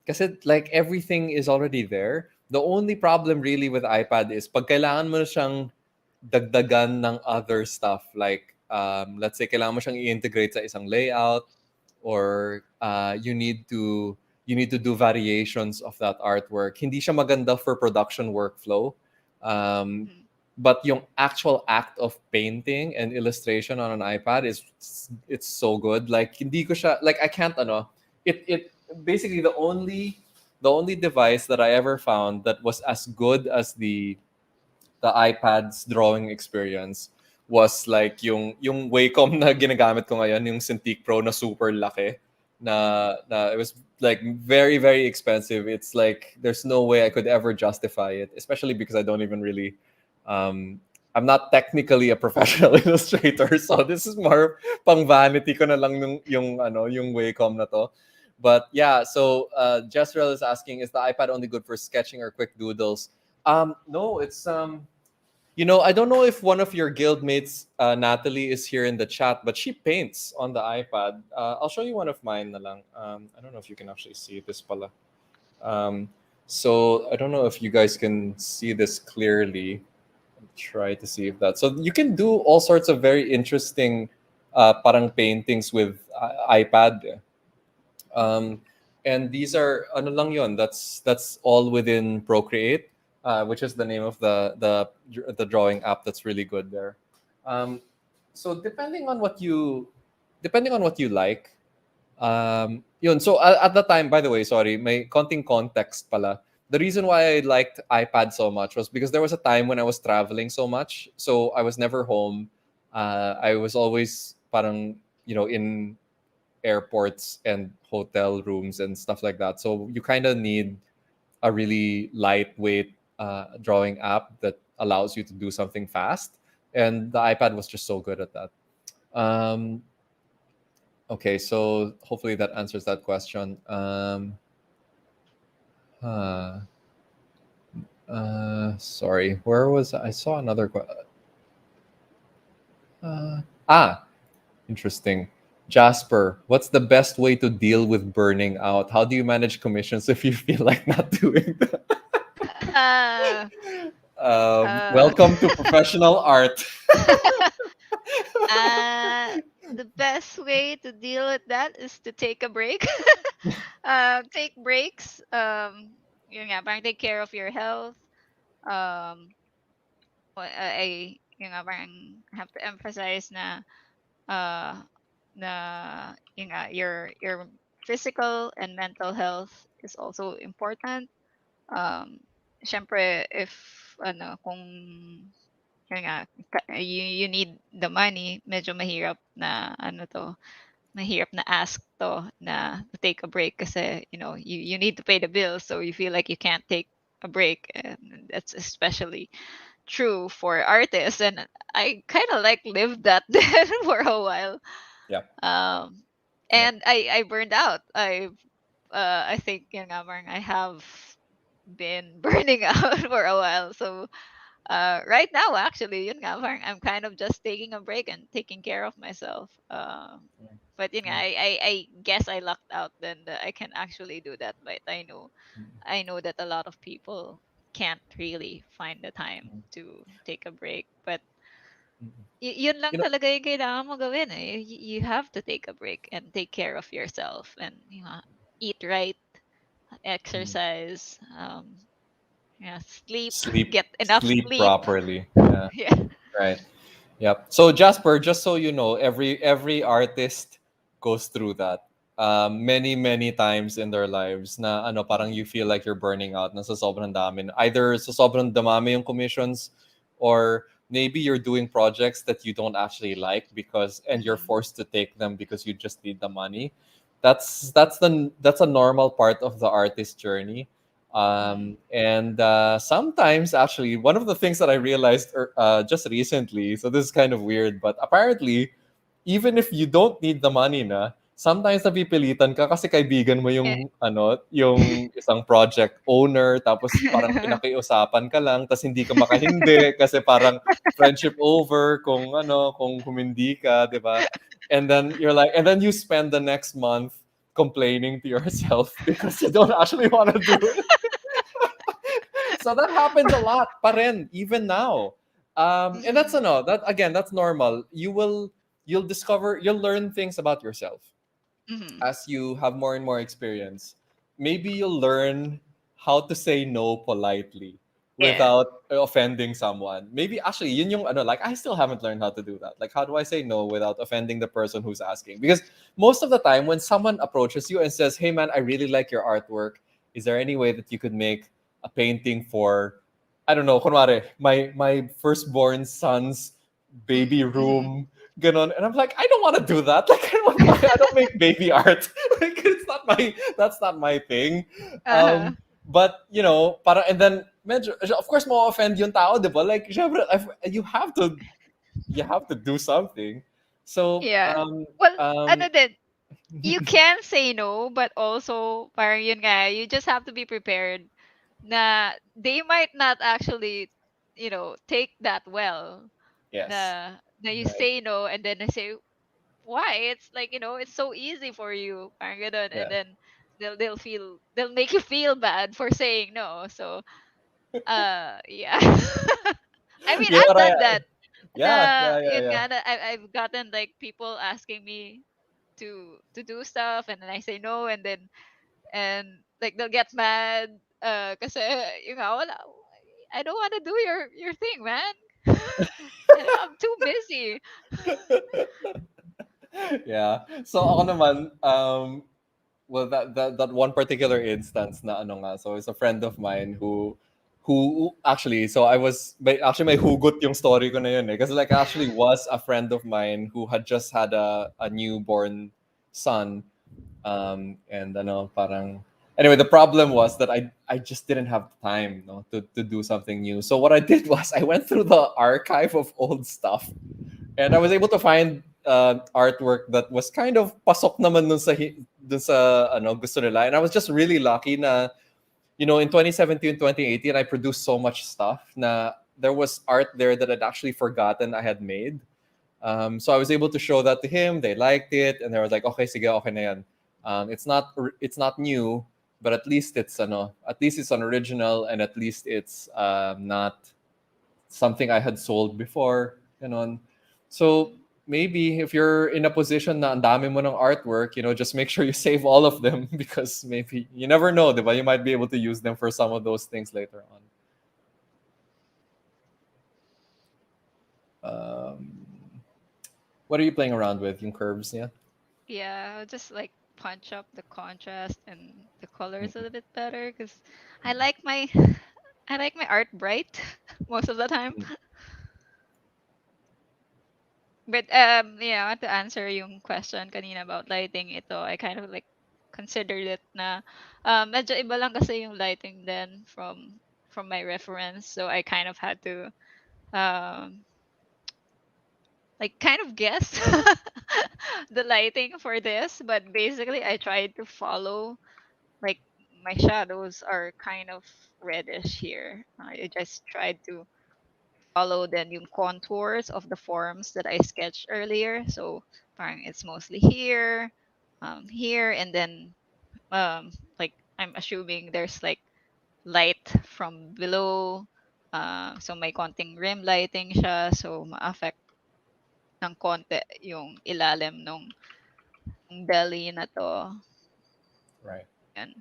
kasi like everything is already there. The only problem really with iPad is pag kailangan mo na siyang dagdagan ng other stuff like let's say kailangan mo siyang i-integrate sa isang layout or you need to do variations of that artwork. Hindi siya maganda for production workflow. Um, mhm, but yung actual act of painting and illustration on an iPad is it's so good. Like hindi ko siya like I can't ano it basically the only device that I ever found that was as good as the iPad's drawing experience was like yung Wacom na ginagamit ko ngayon, yung Cintiq Pro na super laki mhm, na it was like very very expensive. It's like there's no way I could ever justify it, especially because I don't even really um I'm not technically a professional illustrator, so this is more pang vanity ko na lang yung Wacom na to. But yeah, so Jezreel is asking, is the iPad only good for sketching or quick doodles? No, it's I don't know if one of your guildmates, Natalie, is here in the chat, but she paints on the iPad. I'll show you one of mine na lang. I don't know if you can actually see this pala. Um, so I don't know if you guys can see this clearly. Try to see if that. So you can do all sorts of very interesting parang paintings with iPad. Um, and these are ano lang yon. That's all within Procreate, which is the name of the drawing app that's really good there. Um, so depending on what you like, yun. So at the time, by the way, sorry, may konting context pala. The reason why I liked iPad so much was because there was a time when I was traveling so much, so I was never home. I was always parang in airports and hotel rooms and stuff like that. So you kind of need a really lightweight drawing app that allows you to do something fast. And the iPad was just so good at that. Um, okay, so hopefully that answers that question. Uh, Sorry, where was I saw another question. Uh, ah, Interesting. Jasper, what's the best way to deal with burning out? How do you manage commissions if you feel like not doing that? uh, uh, Welcome to professional art. the best way to deal with that is to take a break. Take breaks. Yun nga, parang take care of your health. Um, yun nga, parang have to emphasize uh, yun nga, your physical and mental health is also important. Um, Syempre, if, kung, yun nga, you need the money, medyo mahirap na, mahirap na ask to na to take a break kasi you need to pay the bills, so you feel like you can't take a break, and that's especially true for artists, and I kind of like lived that then for a while. Yep. um Yep. and I burned out. I think parang I have been burning out for a while. So right now, actually, I'm kind of just taking a break and taking care of myself. But Yeah. I guess I lucked out then that I can actually do that. But I know that a lot of people can't really find the time to take a break. But yun lang You know, talaga yung kailangan mo gawin eh. You have to take a break and take care of yourself, and eat right, exercise, sleep, get enough sleep sleep. properly. Yeah. Yeah. Right. Yep. So Jasper, just so you know, every artist goes through that. many times in their lives na ano parang you Mhm. feel like you're burning out na sa sobrang dami. Either sa sobrang damami yung commissions or maybe you're doing projects that you don't actually like because and you're Mhm. forced to take them because you just need the money. That's a normal part of the artist journey. Mhm. And sometimes actually one of the things that I realized just recently, so this is kind of weird, but apparently even if you don't need the money na, sometimes napipilitan ka kasi kaibigan mo Yeah. yung ano, yung isang project owner tapos parang pinakiusapan ka lang tapos hindi ka makahindi kasi parang friendship over kung ano, kung humindi ka, 'di ba? And then you're like and then you spend the next month complaining to yourself because you don't actually want to do it. So that happens a lot pa rin, even now. And that's Mhm. ano, that again, that's normal. You'll learn things about yourself Mhm. as you have more and more experience. Maybe you'll learn how to say no politely Yeah. without offending someone. Maybe actually yun yung ano, like I still haven't learned how to do that. Like how do I say no without offending the person who's asking? Because most of the time when someone approaches you and says, "Hey man, I really like your artwork. Is there any way that you could make a painting for I don't know, kunwari, my firstborn son's baby Mhm. room ganon. And I'm like, I don't want to do that. Like, I don't make baby art. Like, that's not my thing. Uh-huh. But, you know, para, and then, medyo, of course, mo offend yung tao, di ba? Like, syempre, you have to do something. So, Yeah. Well, um, ano din, you can say no, but also parang yun nga, you just have to be prepared na they might not actually, take that well. yes, Na you right, say no and then they say why? It's like, it's so easy for you. Parang ganun. And yeah, then they'll make you feel bad for saying no. So yeah. I mean, you know I've what done that. Yun yeah, nga, I've gotten like people asking me to do stuff and then I say no and then and like they'll get mad kasi wala, I don't want to do your thing, man. I'm too busy. yeah. So ako naman, well, that one particular instance na ano nga, so it's a friend of mine who actually, so actually may hugot yung story ko na yun eh. Kasi like actually was a friend of mine who had just had a newborn son. And ano, parang, anyway, the problem was that I just didn't have time no, to do something new. So what I did was I went through the archive of old stuff and I was able to find artwork that was kind of pasok naman dun sa ano gusto nila. And I was just really lucky na you know in 2017, 2018 I produced so much stuff na there was art there that I'd actually forgotten I had made. So I was able to show that to him. They liked it, and they were like, "Okay, sige, okay na yan." It's not new, but at least it's ano, at least it's an original, and at least it's not something I had sold before. Ganon. So maybe if you're in a position na ang dami mo ng artwork, you know, just make sure you save all of them because maybe you never know, diba? You might be able to use them for some of those things later on. Um, what are you playing around with? Yung curves, yeah. Yeah, I'll just like punch up the contrast and the colors a Mm-mm. little bit better because I like my I like my art bright most of the time. But yeah, I want to answer yung question kanina about lighting. Ito, I kind of like considered it na medyo iba lang kasi yung lighting then from my reference. So I kind of had to um like kind of guess the lighting for this, but basically I tried to follow like my shadows are kind of reddish here. I just tried to follow the new contours of the forms that I sketched earlier. So parang it's mostly here, here, and then like I'm assuming there's like light from below. So may konting rim lighting siya. So ma-affect ng konti yung ilalim ng belly na to. Right. Yan.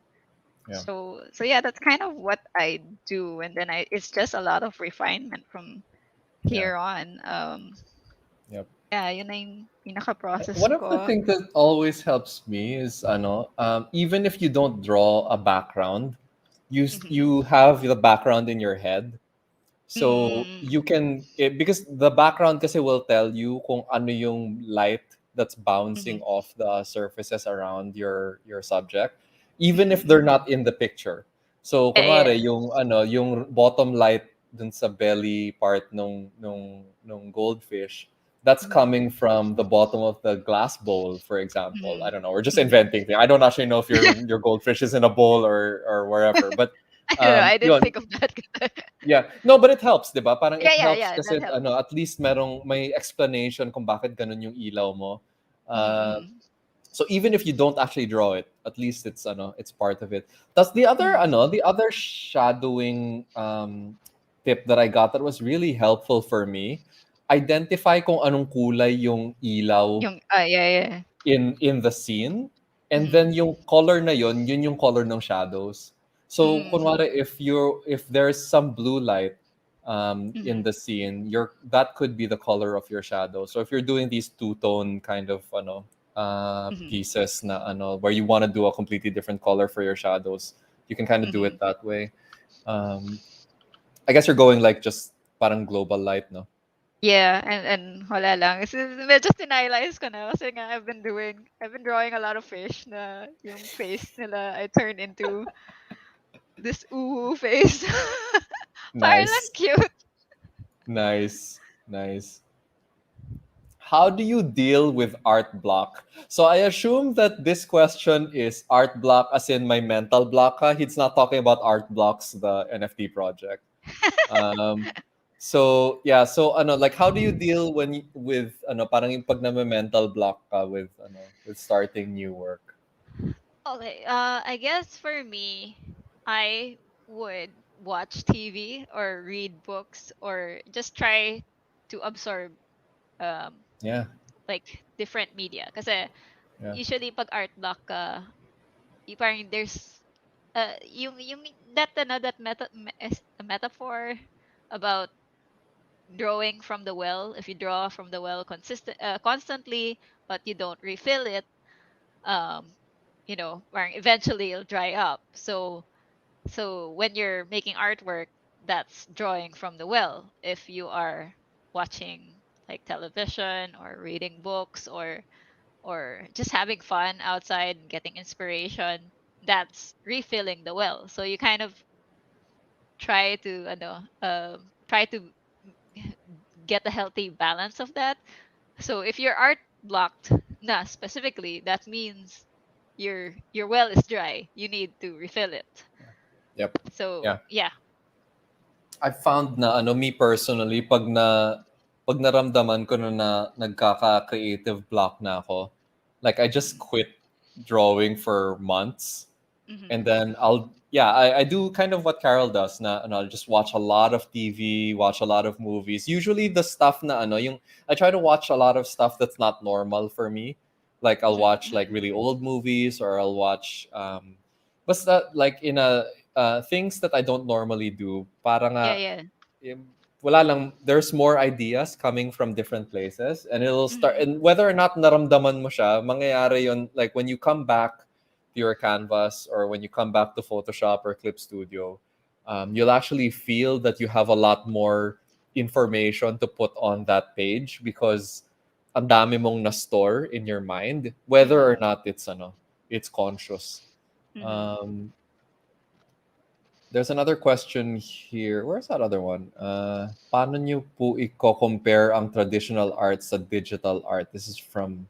Yeah. So yeah, that's kind of what I do, and then it's just a lot of refinement from Yeah. here on. Yep. Yeah, yun na yung pinaka-process One of the ko. things that always helps me is even if you don't draw a background, Mhm. you have the background in your head. So Mm. you can because the background kasi will tell you kung ano yung light that's bouncing Mhm. off the surfaces around your subject, even if Mm. they're not in the picture. So Yeah, kunwari yeah. yung bottom light dun sa belly part nung goldfish, that's Mhm. coming from the bottom of the glass bowl, for example. I Mhm. don't know. We're just Mhm. inventing things. I don't actually know if your goldfish is in a bowl or wherever, but I don't know, I didn't yun, think of that. yeah. No, but it helps, 'di ba? Parang Yeah, it yeah, helps yeah, that kasi helps. at least may explanation kung bakit ganun yung ilaw mo. Uh, Mm. so even if you don't actually draw it, at least it's part of it. That's Mhm. the other shadowing tip that I got that was really helpful for me. Identify kung anong kulay yung ilaw Yung yeah, yeah. in the scene, and Mhm. then yung color na yun yung color ng shadows. So Mm. kunwari if there's some blue light in Mhm. the scene, your that could be the color of your shadow. So if you're doing these two-tone kind of Mhm. pieces na where you want to do a completely different color for your shadows, you can kind of do Mhm. it that way. um I guess you're going like just parang global light, no? Yeah, and wala lang. Kasi medyo finalize ko na kasi nga I've been drawing a lot of fish na yung face nila I turned into this ooh face. Parang lang Nice. cute. Nice. Nice. How do you deal with art block? So I assume that this question is art block as in my mental block. Ha? He's not talking about art blocks, the NFT project. Um, so yeah, so like how do you deal with parang yung pag mental block ka with starting new work? Okay, I guess for me, I would watch TV or read books or just try to absorb um Yeah, like different media. Kasi yeah. usually pag art block ka, parang there's yung that that metaphor about drawing from the well. If you draw from the well constantly but you don't refill it, um parang eventually it'll dry up. So when you're making artwork, that's drawing from the well. If you are watching like television or reading books or just having fun outside and getting inspiration, that's refilling the well. So you kind of try to get a healthy balance of that. So if your art blocked na specifically, that means your well is dry. You need to refill it. Yep. So Yeah. yeah. I found na me personally pag naramdaman ko na nagkaka-creative block na ako, like I just Mm-hmm. quit drawing for months. And Mm-hmm. then I do kind of what Carol does na I'll just watch a lot of TV, watch a lot of movies. Usually the stuff na yung I try to watch a lot of stuff that's not normal for me. Like I'll watch like Mm-hmm. really old movies, or I'll watch basta like in a things that I don't normally do. Para nga Yeah, yeah. eh, wala lang, there's more ideas coming from different places, and it'll start, Mm-hmm. and whether or not naramdaman mo siya, mangyayari yun like when you come back to your canvas, or when you come back to Photoshop or Clip Studio, you'll actually feel that you have a lot more information to put on that page, because ang dami mong na-store in your mind, whether or Mm-hmm. not it's conscious. Mm-hmm. um there's another question here. Where's that other one? Paano niyo po i-compare ang traditional art sa digital art? This is from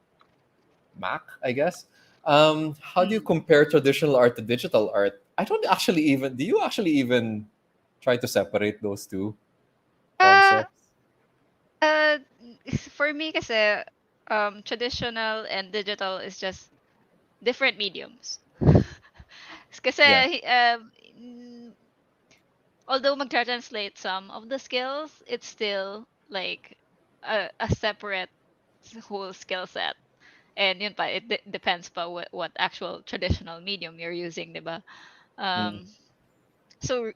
Mac, I guess. How do you Mm-hmm. compare traditional art to digital art? I don't actually even. Do you actually even try to separate those two Uh, concepts? uh, for me kasi traditional and digital is just different mediums. Yeah. Kasi although mag-translate some of the skills, it's still like a separate whole skill set. And yun pa, it depends pa what actual traditional medium you're using, diba? Mm. Um, so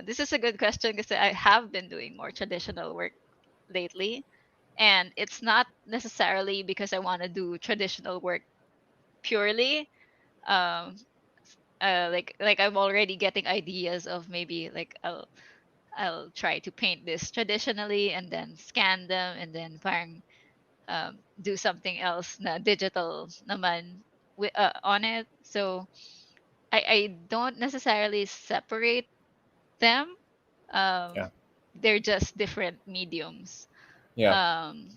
this is a good question because I have been doing more traditional work lately, And it's not necessarily because I want to do traditional work purely. Um, like I'm already getting ideas of maybe like I'll try to paint this traditionally and then scan them and then parang do something else na digital naman on it. So I don't necessarily separate them. Yeah. Um, they're just different mediums. Yeah. Um,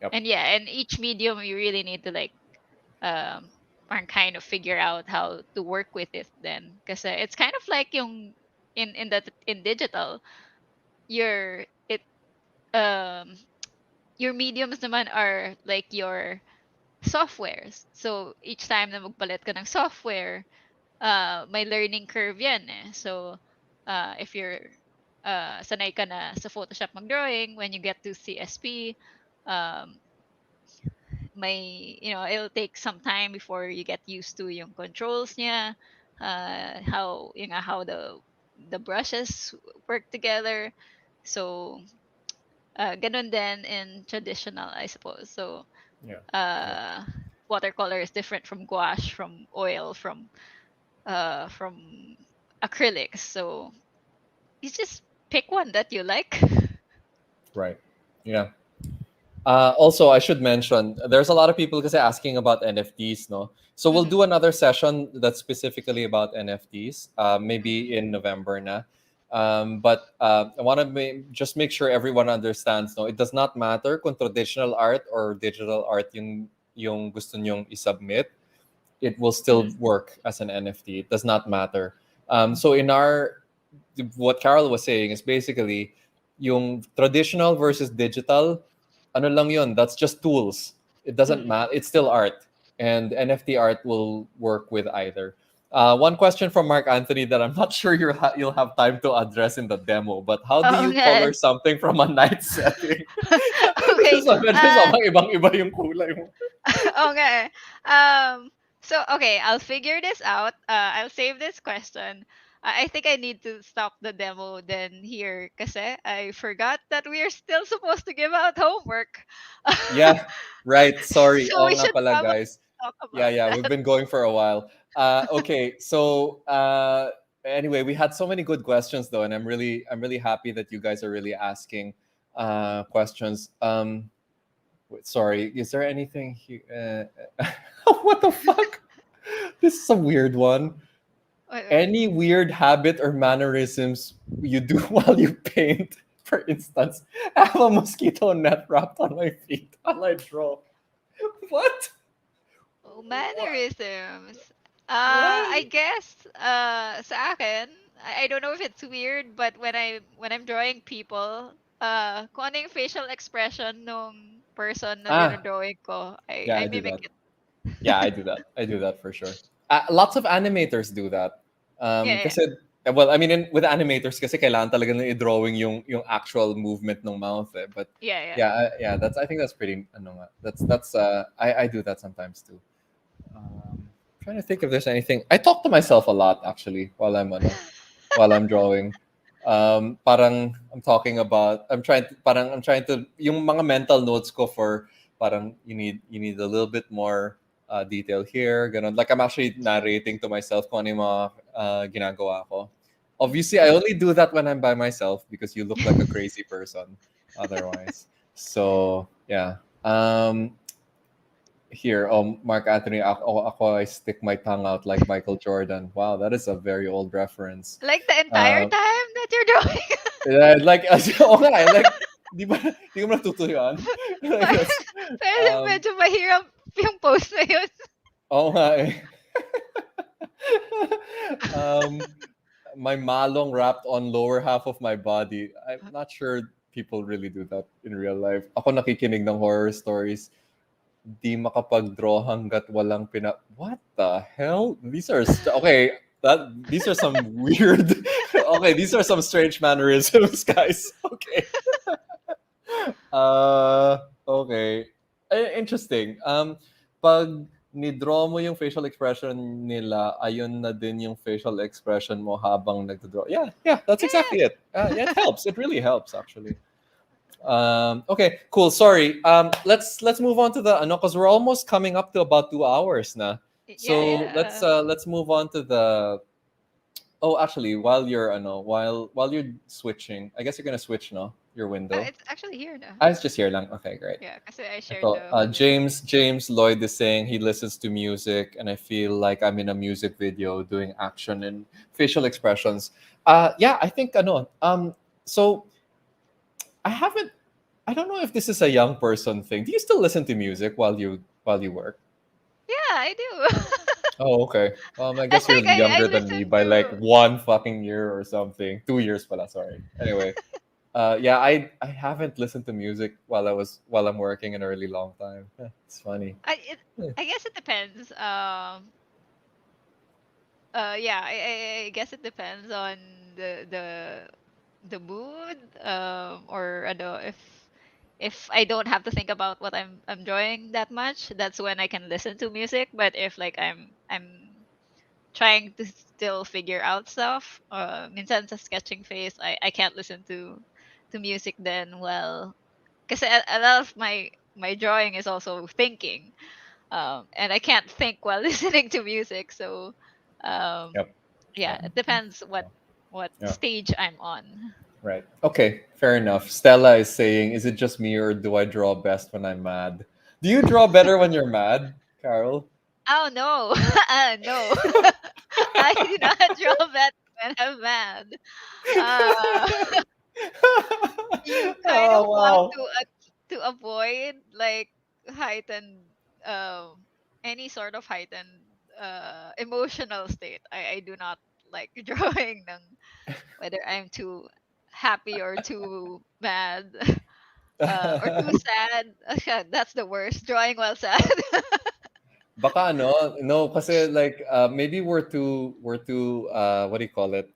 Yep. and yeah, and each medium you really need to like um parang kind of figure out how to work with it then because it's kind of like yung in digital it um your mediums naman are like your softwares. So each time na magpalit ka ng software, may learning curve yan eh. So if you're sanay ka na sa Photoshop mag-drawing, when you get to CSP, um, may, it'll take some time before you get used to yung controls niya, how, how the brushes work together. So, ganun din in traditional, I suppose. So, Yeah. Yeah. uh, watercolor is different from gouache, from oil, from acrylics. So you just pick one that you like. Right. Yeah. Also, I should mention there's a lot of people kasi asking about NFTs, no? So we'll do Mm-hmm. another session that's specifically about NFTs, maybe in Mm. November na. But I want to just make sure everyone understands, no? It does not matter kung traditional art or digital art yung gusto nyong isubmit. It will still Mm. work as an NFT. It does not matter. So in our what Carol was saying is basically yung traditional versus digital, ano lang yun, that's just tools. It doesn't Mm. matter. It's still art. And NFT art will work with either. One question from Mark Anthony that I'm not sure you'll have time to address in the demo, but how do Oo you nga. color something from a night setting? Okay. Medyo sobrang ibang-iba yung kulay mo. Okay. So okay, I'll figure this out. I'll save this question. I think I need to stop the demo then here kasi I forgot that we are still supposed to give out homework. Yeah, right. Sorry. So Oo we nga should pala, probably guys. talk Yeah, about yeah. that. We've been going for a while. Okay. So anyway, we had so many good questions though, and I'm really happy that you guys are really asking questions. Sorry. Is there anything here? What the fuck? This is a weird one. Wait, wait. Any weird habit or mannerisms you do while you paint? For instance, I have a mosquito net wrapped on my feet while I draw. What? Oh, What? mannerisms. What? I guess sa akin, I don't know if it's weird, but when I'm drawing people, kung ano yung facial expression nung person na Ah, dinodrawing ko, yeah, I I do mimic that. it. Yeah, I do that. I do that for sure. Lots of animators do that. Yeah, yeah. Kasi, well, I mean, with animators, kasi kailangan talaga na i-drawing yung actual movement ng mouth. Eh. But Yeah, yeah. yeah, I think that's pretty. Ano nga, I do that sometimes too. Trying to think if there's anything. I talk to myself a lot actually while I'm drawing. Parang I'm talking about I'm trying to yung mga mental notes ko for parang you need a little bit more detail here, ganun. Like I'm actually narrating to myself kung ano yung mga ginagawa ko. Obviously, I only do that when I'm by myself because you look like a crazy person otherwise. So, yeah. Here, Mark Anthony, I stick my tongue out like Michael Jordan. Wow, that is a very old reference. Like the entire Uh, time that you're drawing. like, oo nga, like, di ko natutuyuan. Like, Parang, that's, parang um, medyo mahirap yung post na yun. oo nga eh. um, my malong wrapped on lower half of my body. I'm not sure people really do that in real life. Ako nakikinig ng horror stories. Di makapag-draw hanggat walang What the hell? Okay, these are some weird. Okay, these are some strange mannerisms, guys. Okay. Okay. Interesting. Pag ni-draw mo yung facial expression nila, ayun na din yung facial expression mo habang nagdo-draw. Yeah, yeah, that's exactly it. Yeah, it helps. It really helps actually. Okay, cool. Sorry. Let's move on to the ano, because we're almost coming up to about 2 hours now. Yeah, So yeah. let's move on to the. Oh, actually, while you're ano, while you're switching, I guess you're gonna switch no your window. It's actually here now. I was just here lang. Okay, great. Yeah, kasi I shared Ito, the whole window. James Lloyd is saying he listens to music, and I feel like I'm in a music video doing action and facial expressions. Yeah, I think ano. So I haven't. I don't know if this is a young person thing. Do you still listen to music while you work? Yeah, I do. Oh, okay. I I guess you're like I younger than me listen by like to. 1 fucking year or something. 2 years, pala. Sorry. Anyway, yeah, I haven't listened to music while I'm working in a really long time. It's funny. I it, I guess it depends. Yeah, I guess it depends on the the the mood. Or ano, if I don't have to think about what I'm enjoying that much, that's when I can listen to music. But if like I'm trying to still figure out stuff, minsan sa sketching phase, I can't listen to music then. Well, because a lot of my drawing is also thinking, and I can't think while listening to music. So, um, Yep. yeah, Yep. it depends what Yeah. stage I'm on. Right. Okay. Fair enough. Stella is saying, "Is it just me or do I draw best when I'm mad?" Do you draw better when you're mad, Carol? Oh no, no, I do not draw that when I'm mad. Uh, you kind Oh of want wow. to avoid like heightened, any sort of heightened emotional state. I do not like drawing ng whether I'm too happy or too mad, or too sad. That's the worst. Drawing while sad. Baka ano, no, kasi like maybe we're too what do you call it?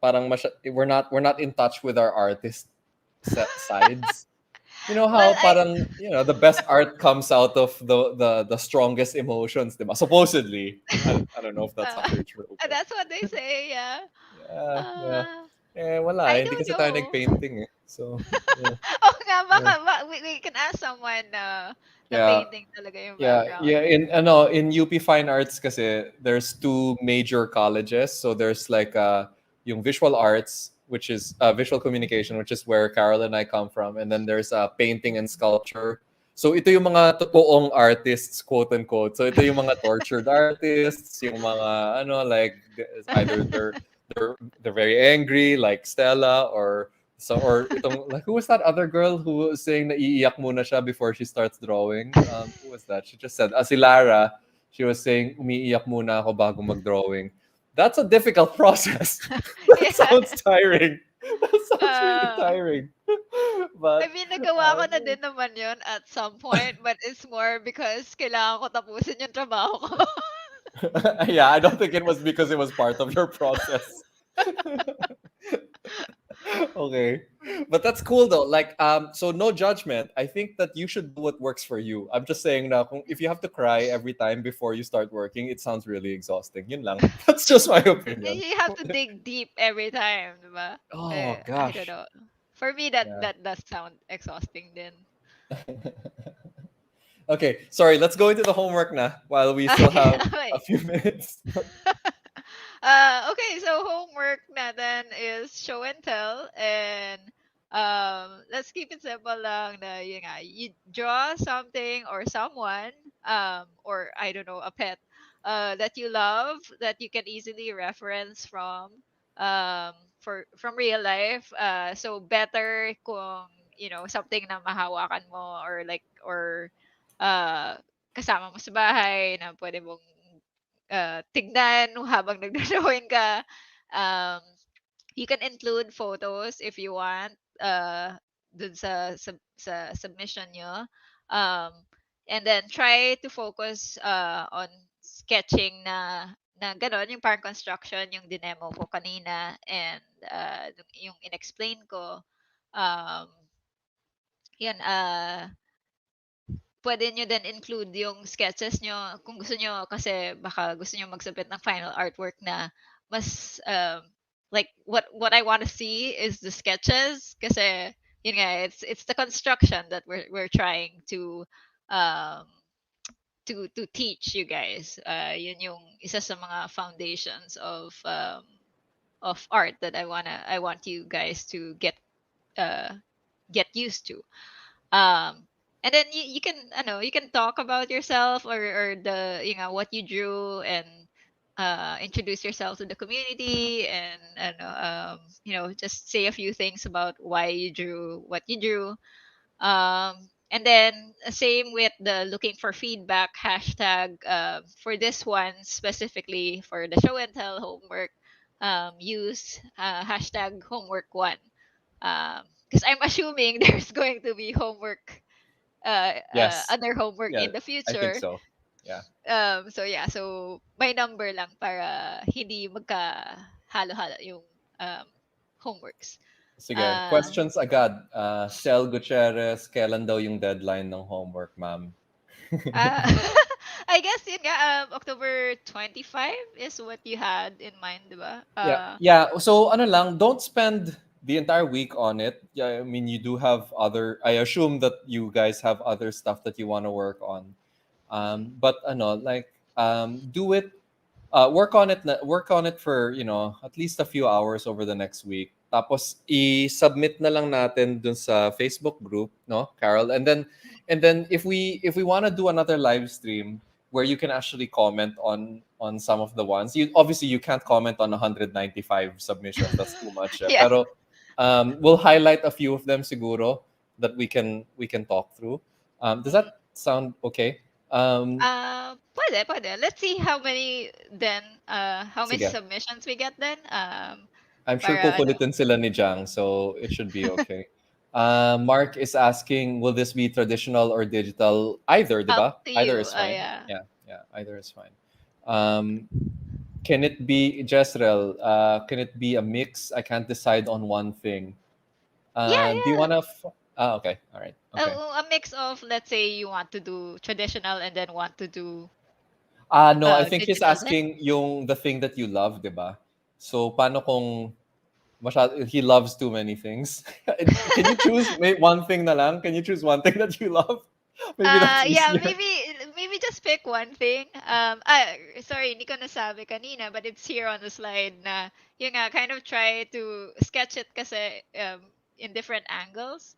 Parang we're not in touch with our artist sides. You know Well, how parang the best art comes out of the strongest emotions, diba? Supposedly. I don't know if that's uh, actually true, but that's what they say. Yeah. yeah, yeah. Uh, Eh wala, I hindi don't kasi tayo know. nag-painting eh. So, yeah. Oh nga, Yeah. we can ask someone na Yeah. painting talaga yung Yeah, background. in UP Fine Arts kasi there's two major colleges. So there's like yung visual arts, which is visual communication, which is where Carol and I come from, and then there's painting and sculpture. So ito yung mga totoong artists, quote unquote. So ito yung mga tortured artists, yung mga like either they're very angry like Stella, or itong like, who was that other girl who was saying na iiyak muna siya before she starts drawing? Who was that? She just said, si Lara, she was saying umiiyak muna ako bago mag-drawing. That's a difficult process. That Yeah. sounds tiring. That sounds really Uh, tiring. I But mean, nagawa ko na din naman yun at some point, but it's more because kailangan ko tapusin yung trabaho ko. yeah, I don't think it was because it was part of your process. Okay, but that's cool though. Like so no judgment. I think that you should do what works for you. I'm just saying now, if you have to cry every time before you start working, it sounds really exhausting. Yun lang. That's just my opinion. You have to dig deep every time, diba? Oh I don't gosh. know. For me, that Yeah. that does sound exhausting then. Okay, sorry, let's go into the homework now while we still Okay, have a okay. few minutes. Okay, so homework natin is show and tell, and let's keep it simple lang na yun nga, you draw something or someone, or I don't know, a pet that you love, that you can easily reference from real life. So better kung something na mahawakan mo, or like, or uh kasama mo sa bahay na pwede mong tignan habang nagdo-drawing ka. Um, you can include photos if you want, dun sa submission nyo. Um, and then try to focus on sketching na gano'n, yung parang construction, yung dinemo ko kanina, and yung inexplain ko. Um, yan, puwede niyo din include yung sketches niyo kung gusto niyo, kasi baka gusto niyo mag-submit ng final artwork na mas, like what I wanna see is the sketches, kasi yun nga, it's the construction that we're trying um to teach you guys. Yun yung isa sa mga foundations of art that I want you guys to uh get used to. um and then you can, I know, you can talk about yourself, or the, what you drew, and introduce yourself to the community, and I don't know, just say a few things about why you drew what you drew. And then same with the looking for feedback hashtag. For this one specifically, for the show and tell homework, use hashtag homework one, because I'm assuming there's going to be homework, Yes. other homework Yeah, in the I think future. so. Yeah. So yeah, so may number lang para hindi magka halo-halo yung um, homeworks. Sige, Uh, questions agad. Sel Gutierrez, kailan daw yung deadline ng homework, ma'am? uh, I guess yun nga, October 25 is what you had in mind, di ba? Yeah, yeah. So ano lang, don't spend the entire week on it. Yeah, I mean, you do have other. I assume that you guys have other stuff that you want to work on. But ano, like, do it. Work on it. Work on it for at least a few hours over the next week. Tapos i-submit na lang natin dun sa Facebook group, no, Carol, and then if we want to do another live stream where you can actually comment on some of the ones. You obviously you can't comment on 195 submissions. That's too much. Yes. Pero we'll highlight a few of them siguro that we can talk through. Does Mhm. that sound okay? Um, Pwede. Let's see how many then, how many Sige. submissions we get then. I'm sure Para ano. kukulitin sila ni Jang, so it should be okay. Mark is asking, will this be traditional or digital? Either, di Up ba? to Either you. is fine. Yeah. Yeah, yeah, either is fine. Um, can it be, Jezreel, can it be a mix? I can't decide on one thing. Yeah, Do you yeah. want to? Okay, all right, okay. A mix of, let's say you want to do traditional and then want to do No, I think he's digital then. asking yung the thing that you love, di ba? So, paano kung he loves too many things. Can you choose one thing na lang? Can you choose one thing that you love? Maybe that's Yeah, easier. maybe just pick one thing. Sorry, hindi ko nasabi kanina, but it's here on the slide na yung nga, kind of try to sketch it kasi in different angles.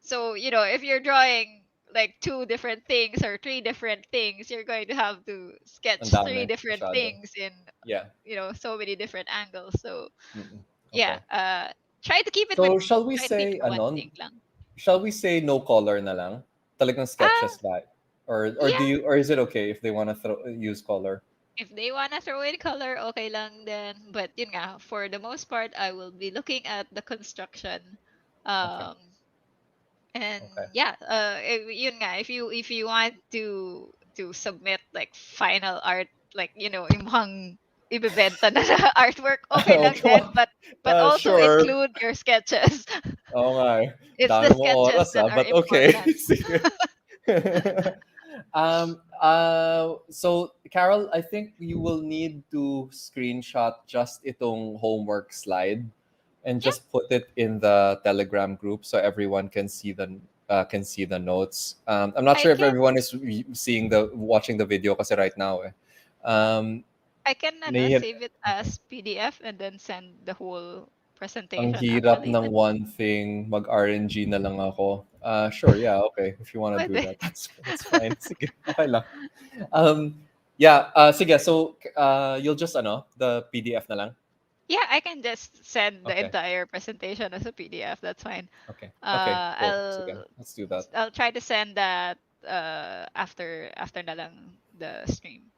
So, if you're drawing like two different things or three different things, you're going to have to Ang sketch three dami, different masyado. things in, Yeah. so many different angles. So, Mm-mm. yeah, Okay. try to keep it with So, shall we try to keep say, it to one ano, thing lang. shall we say no color na lang? Talagang Ah, sketches like? Or do yeah. you, or is it okay if they want to use color? If they wanna throw in color, okay lang then. But yun nga, for the most part, I will be looking at the construction. Okay. Um, and Okay. yeah, yun nga, if you want to submit like final art, like yung mukhang ibebenta na na artwork, okay Oh, lang come then. on. But also Sure. include your sketches. Oo nga eh. It's the Dami mong sketches oras that ah, are but okay. important. Sige. So Carol, I think you will need to screenshot just itong homework slide and Yeah, just put it in the Telegram group so everyone can see the notes. I'm not I sure if can everyone is watching the video kasi right now eh. Um, I can save it okay. as PDF and then send the whole Ang presentation hirap actually ng then. one thing, mag-RNG na lang ako. Sure, yeah, okay. If you wanna do Pwede. that, that's fine. Sige, okay lang. Yeah, sige, so you'll just the PDF na lang? Yeah, I can just send the Okay, entire presentation as a PDF. That's fine. okay, okay, Uh, cool. Sige, I'll let's do that. I'll try to send that after na lang the stream.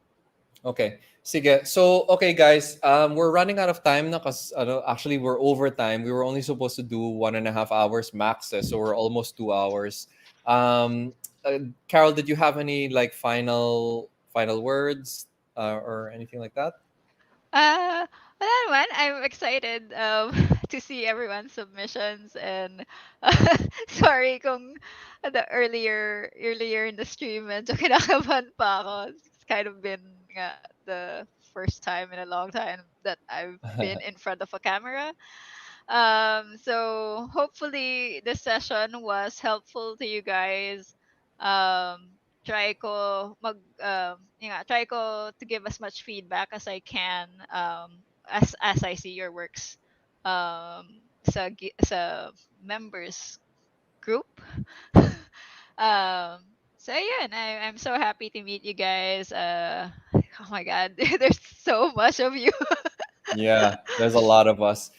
Okay. Sige. So, okay guys, we're running out of time na because actually we're over time. We were only supposed to do 1.5 hours max, so we're almost 2 hours. Carol, did you have any like final words or anything like that? Wala naman. I'm excited to see everyone's submissions, and sorry kung the earlier in the stream medyo kinakabahan pa ako. It's kind of been nga the first time in a long time that I've been in front of a camera. So hopefully this session was helpful to you guys. Try ko yun nga, try ko to give as much feedback as I can, as I see your works sa members group. So yeah, and I'm so happy to meet you guys. Oh my god, there's so much of you. Yeah, there's a lot of us.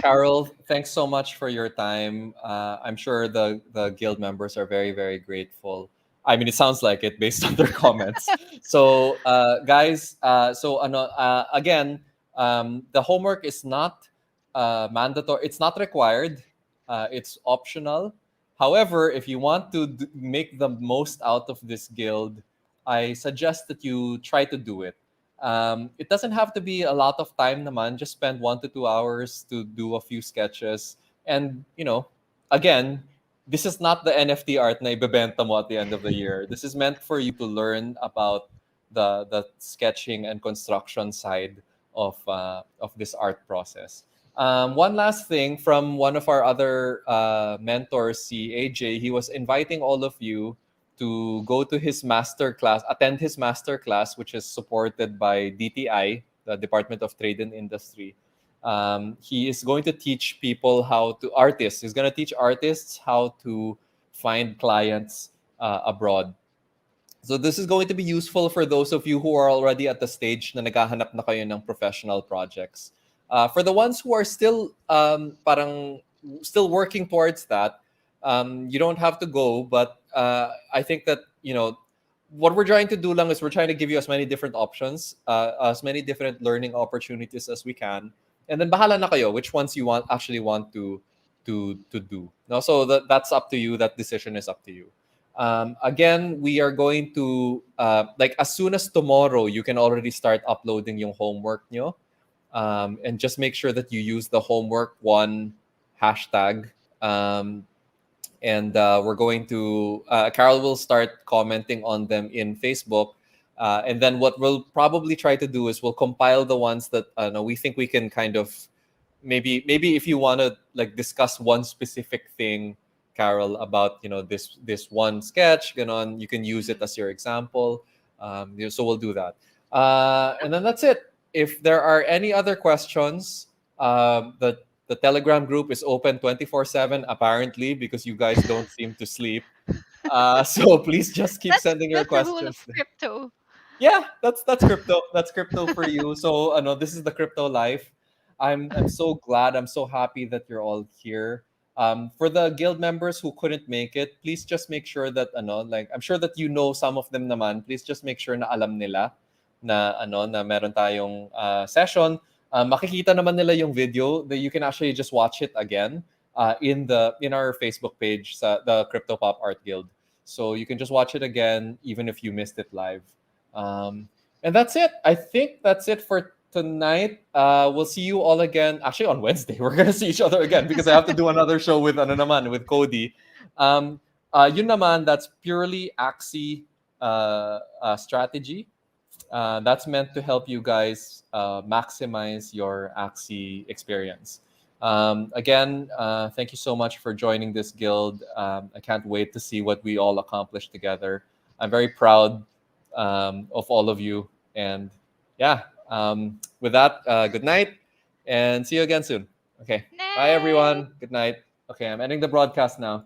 Carol, thanks so much for your time. I'm sure the guild members are very, very grateful. I mean, it sounds like it based on their comments. So, guys, again, the homework is not mandatory. It's not required. It's optional. However, if you want to make the most out of this guild, I suggest that you try to do it. It doesn't have to be a lot of time naman. Just spend 1 to 2 hours to do a few sketches. And, again, this is not the NFT art na ibebenta mo at the end of the year. This is meant for you to learn about the sketching and construction side of this art process. One last thing from one of our other mentors, si AJ, he was inviting all of you to go to his master class, attend his master class, which is supported by DTI, the Department of Trade and Industry. He is going to teach people artists. He's going to teach artists how to find clients abroad. So this is going to be useful for those of you who are already at the stage na naghahanap na kayo ng professional projects. For the ones who are still parang still working towards that, you don't have to go. But I think that what we're trying to do lang is we're trying to give you as many different options, as many different learning opportunities as we can, and then bahala na kayo which ones you actually want to do. No, so that's up to you. That decision is up to you. Again, we are going to like as soon as tomorrow, you can already start uploading yung homework nyo, and just make sure that you use the homework one hashtag. And we're going to Carol will start commenting on them in Facebook. And then what we'll probably try to do is we'll compile the ones that we think we can kind of maybe if you want to like discuss one specific thing, Carol, about this one sketch, ganon, you can use it Mhm. as your example. So we'll do that, and then that's it. If there are any other questions, the Telegram group is open 24/7 apparently because you guys don't seem to sleep. So please just keep sending your That's the rule of questions. crypto. Yeah, that's crypto. That's crypto for you. So I know this is the crypto life. I'm so glad. I'm so happy that you're all here. For the guild members who couldn't make it, please just make sure that like I'm sure that some of them naman. Please just make sure na alam nila na meron tayong session. Makikita naman nila yung video that you can actually just watch it again in our Facebook page sa the Crypto Pop Art Guild. So you can just watch it again even if you missed it live. And that's it. I think that's it for tonight. We'll see you all again. Actually, on Wednesday, we're gonna see each other again because I have to do another show with ano naman with Cody. Yun naman, that's purely Axie strategy. That's meant to help you guys maximize your Axie experience. Again, thank you so much for joining this guild. I can't wait to see what we all accomplish together. I'm very proud of all of you. And yeah, with that, good night and see you again soon. Okay. Bye, Night. everyone. Good night. Okay, I'm ending the broadcast now.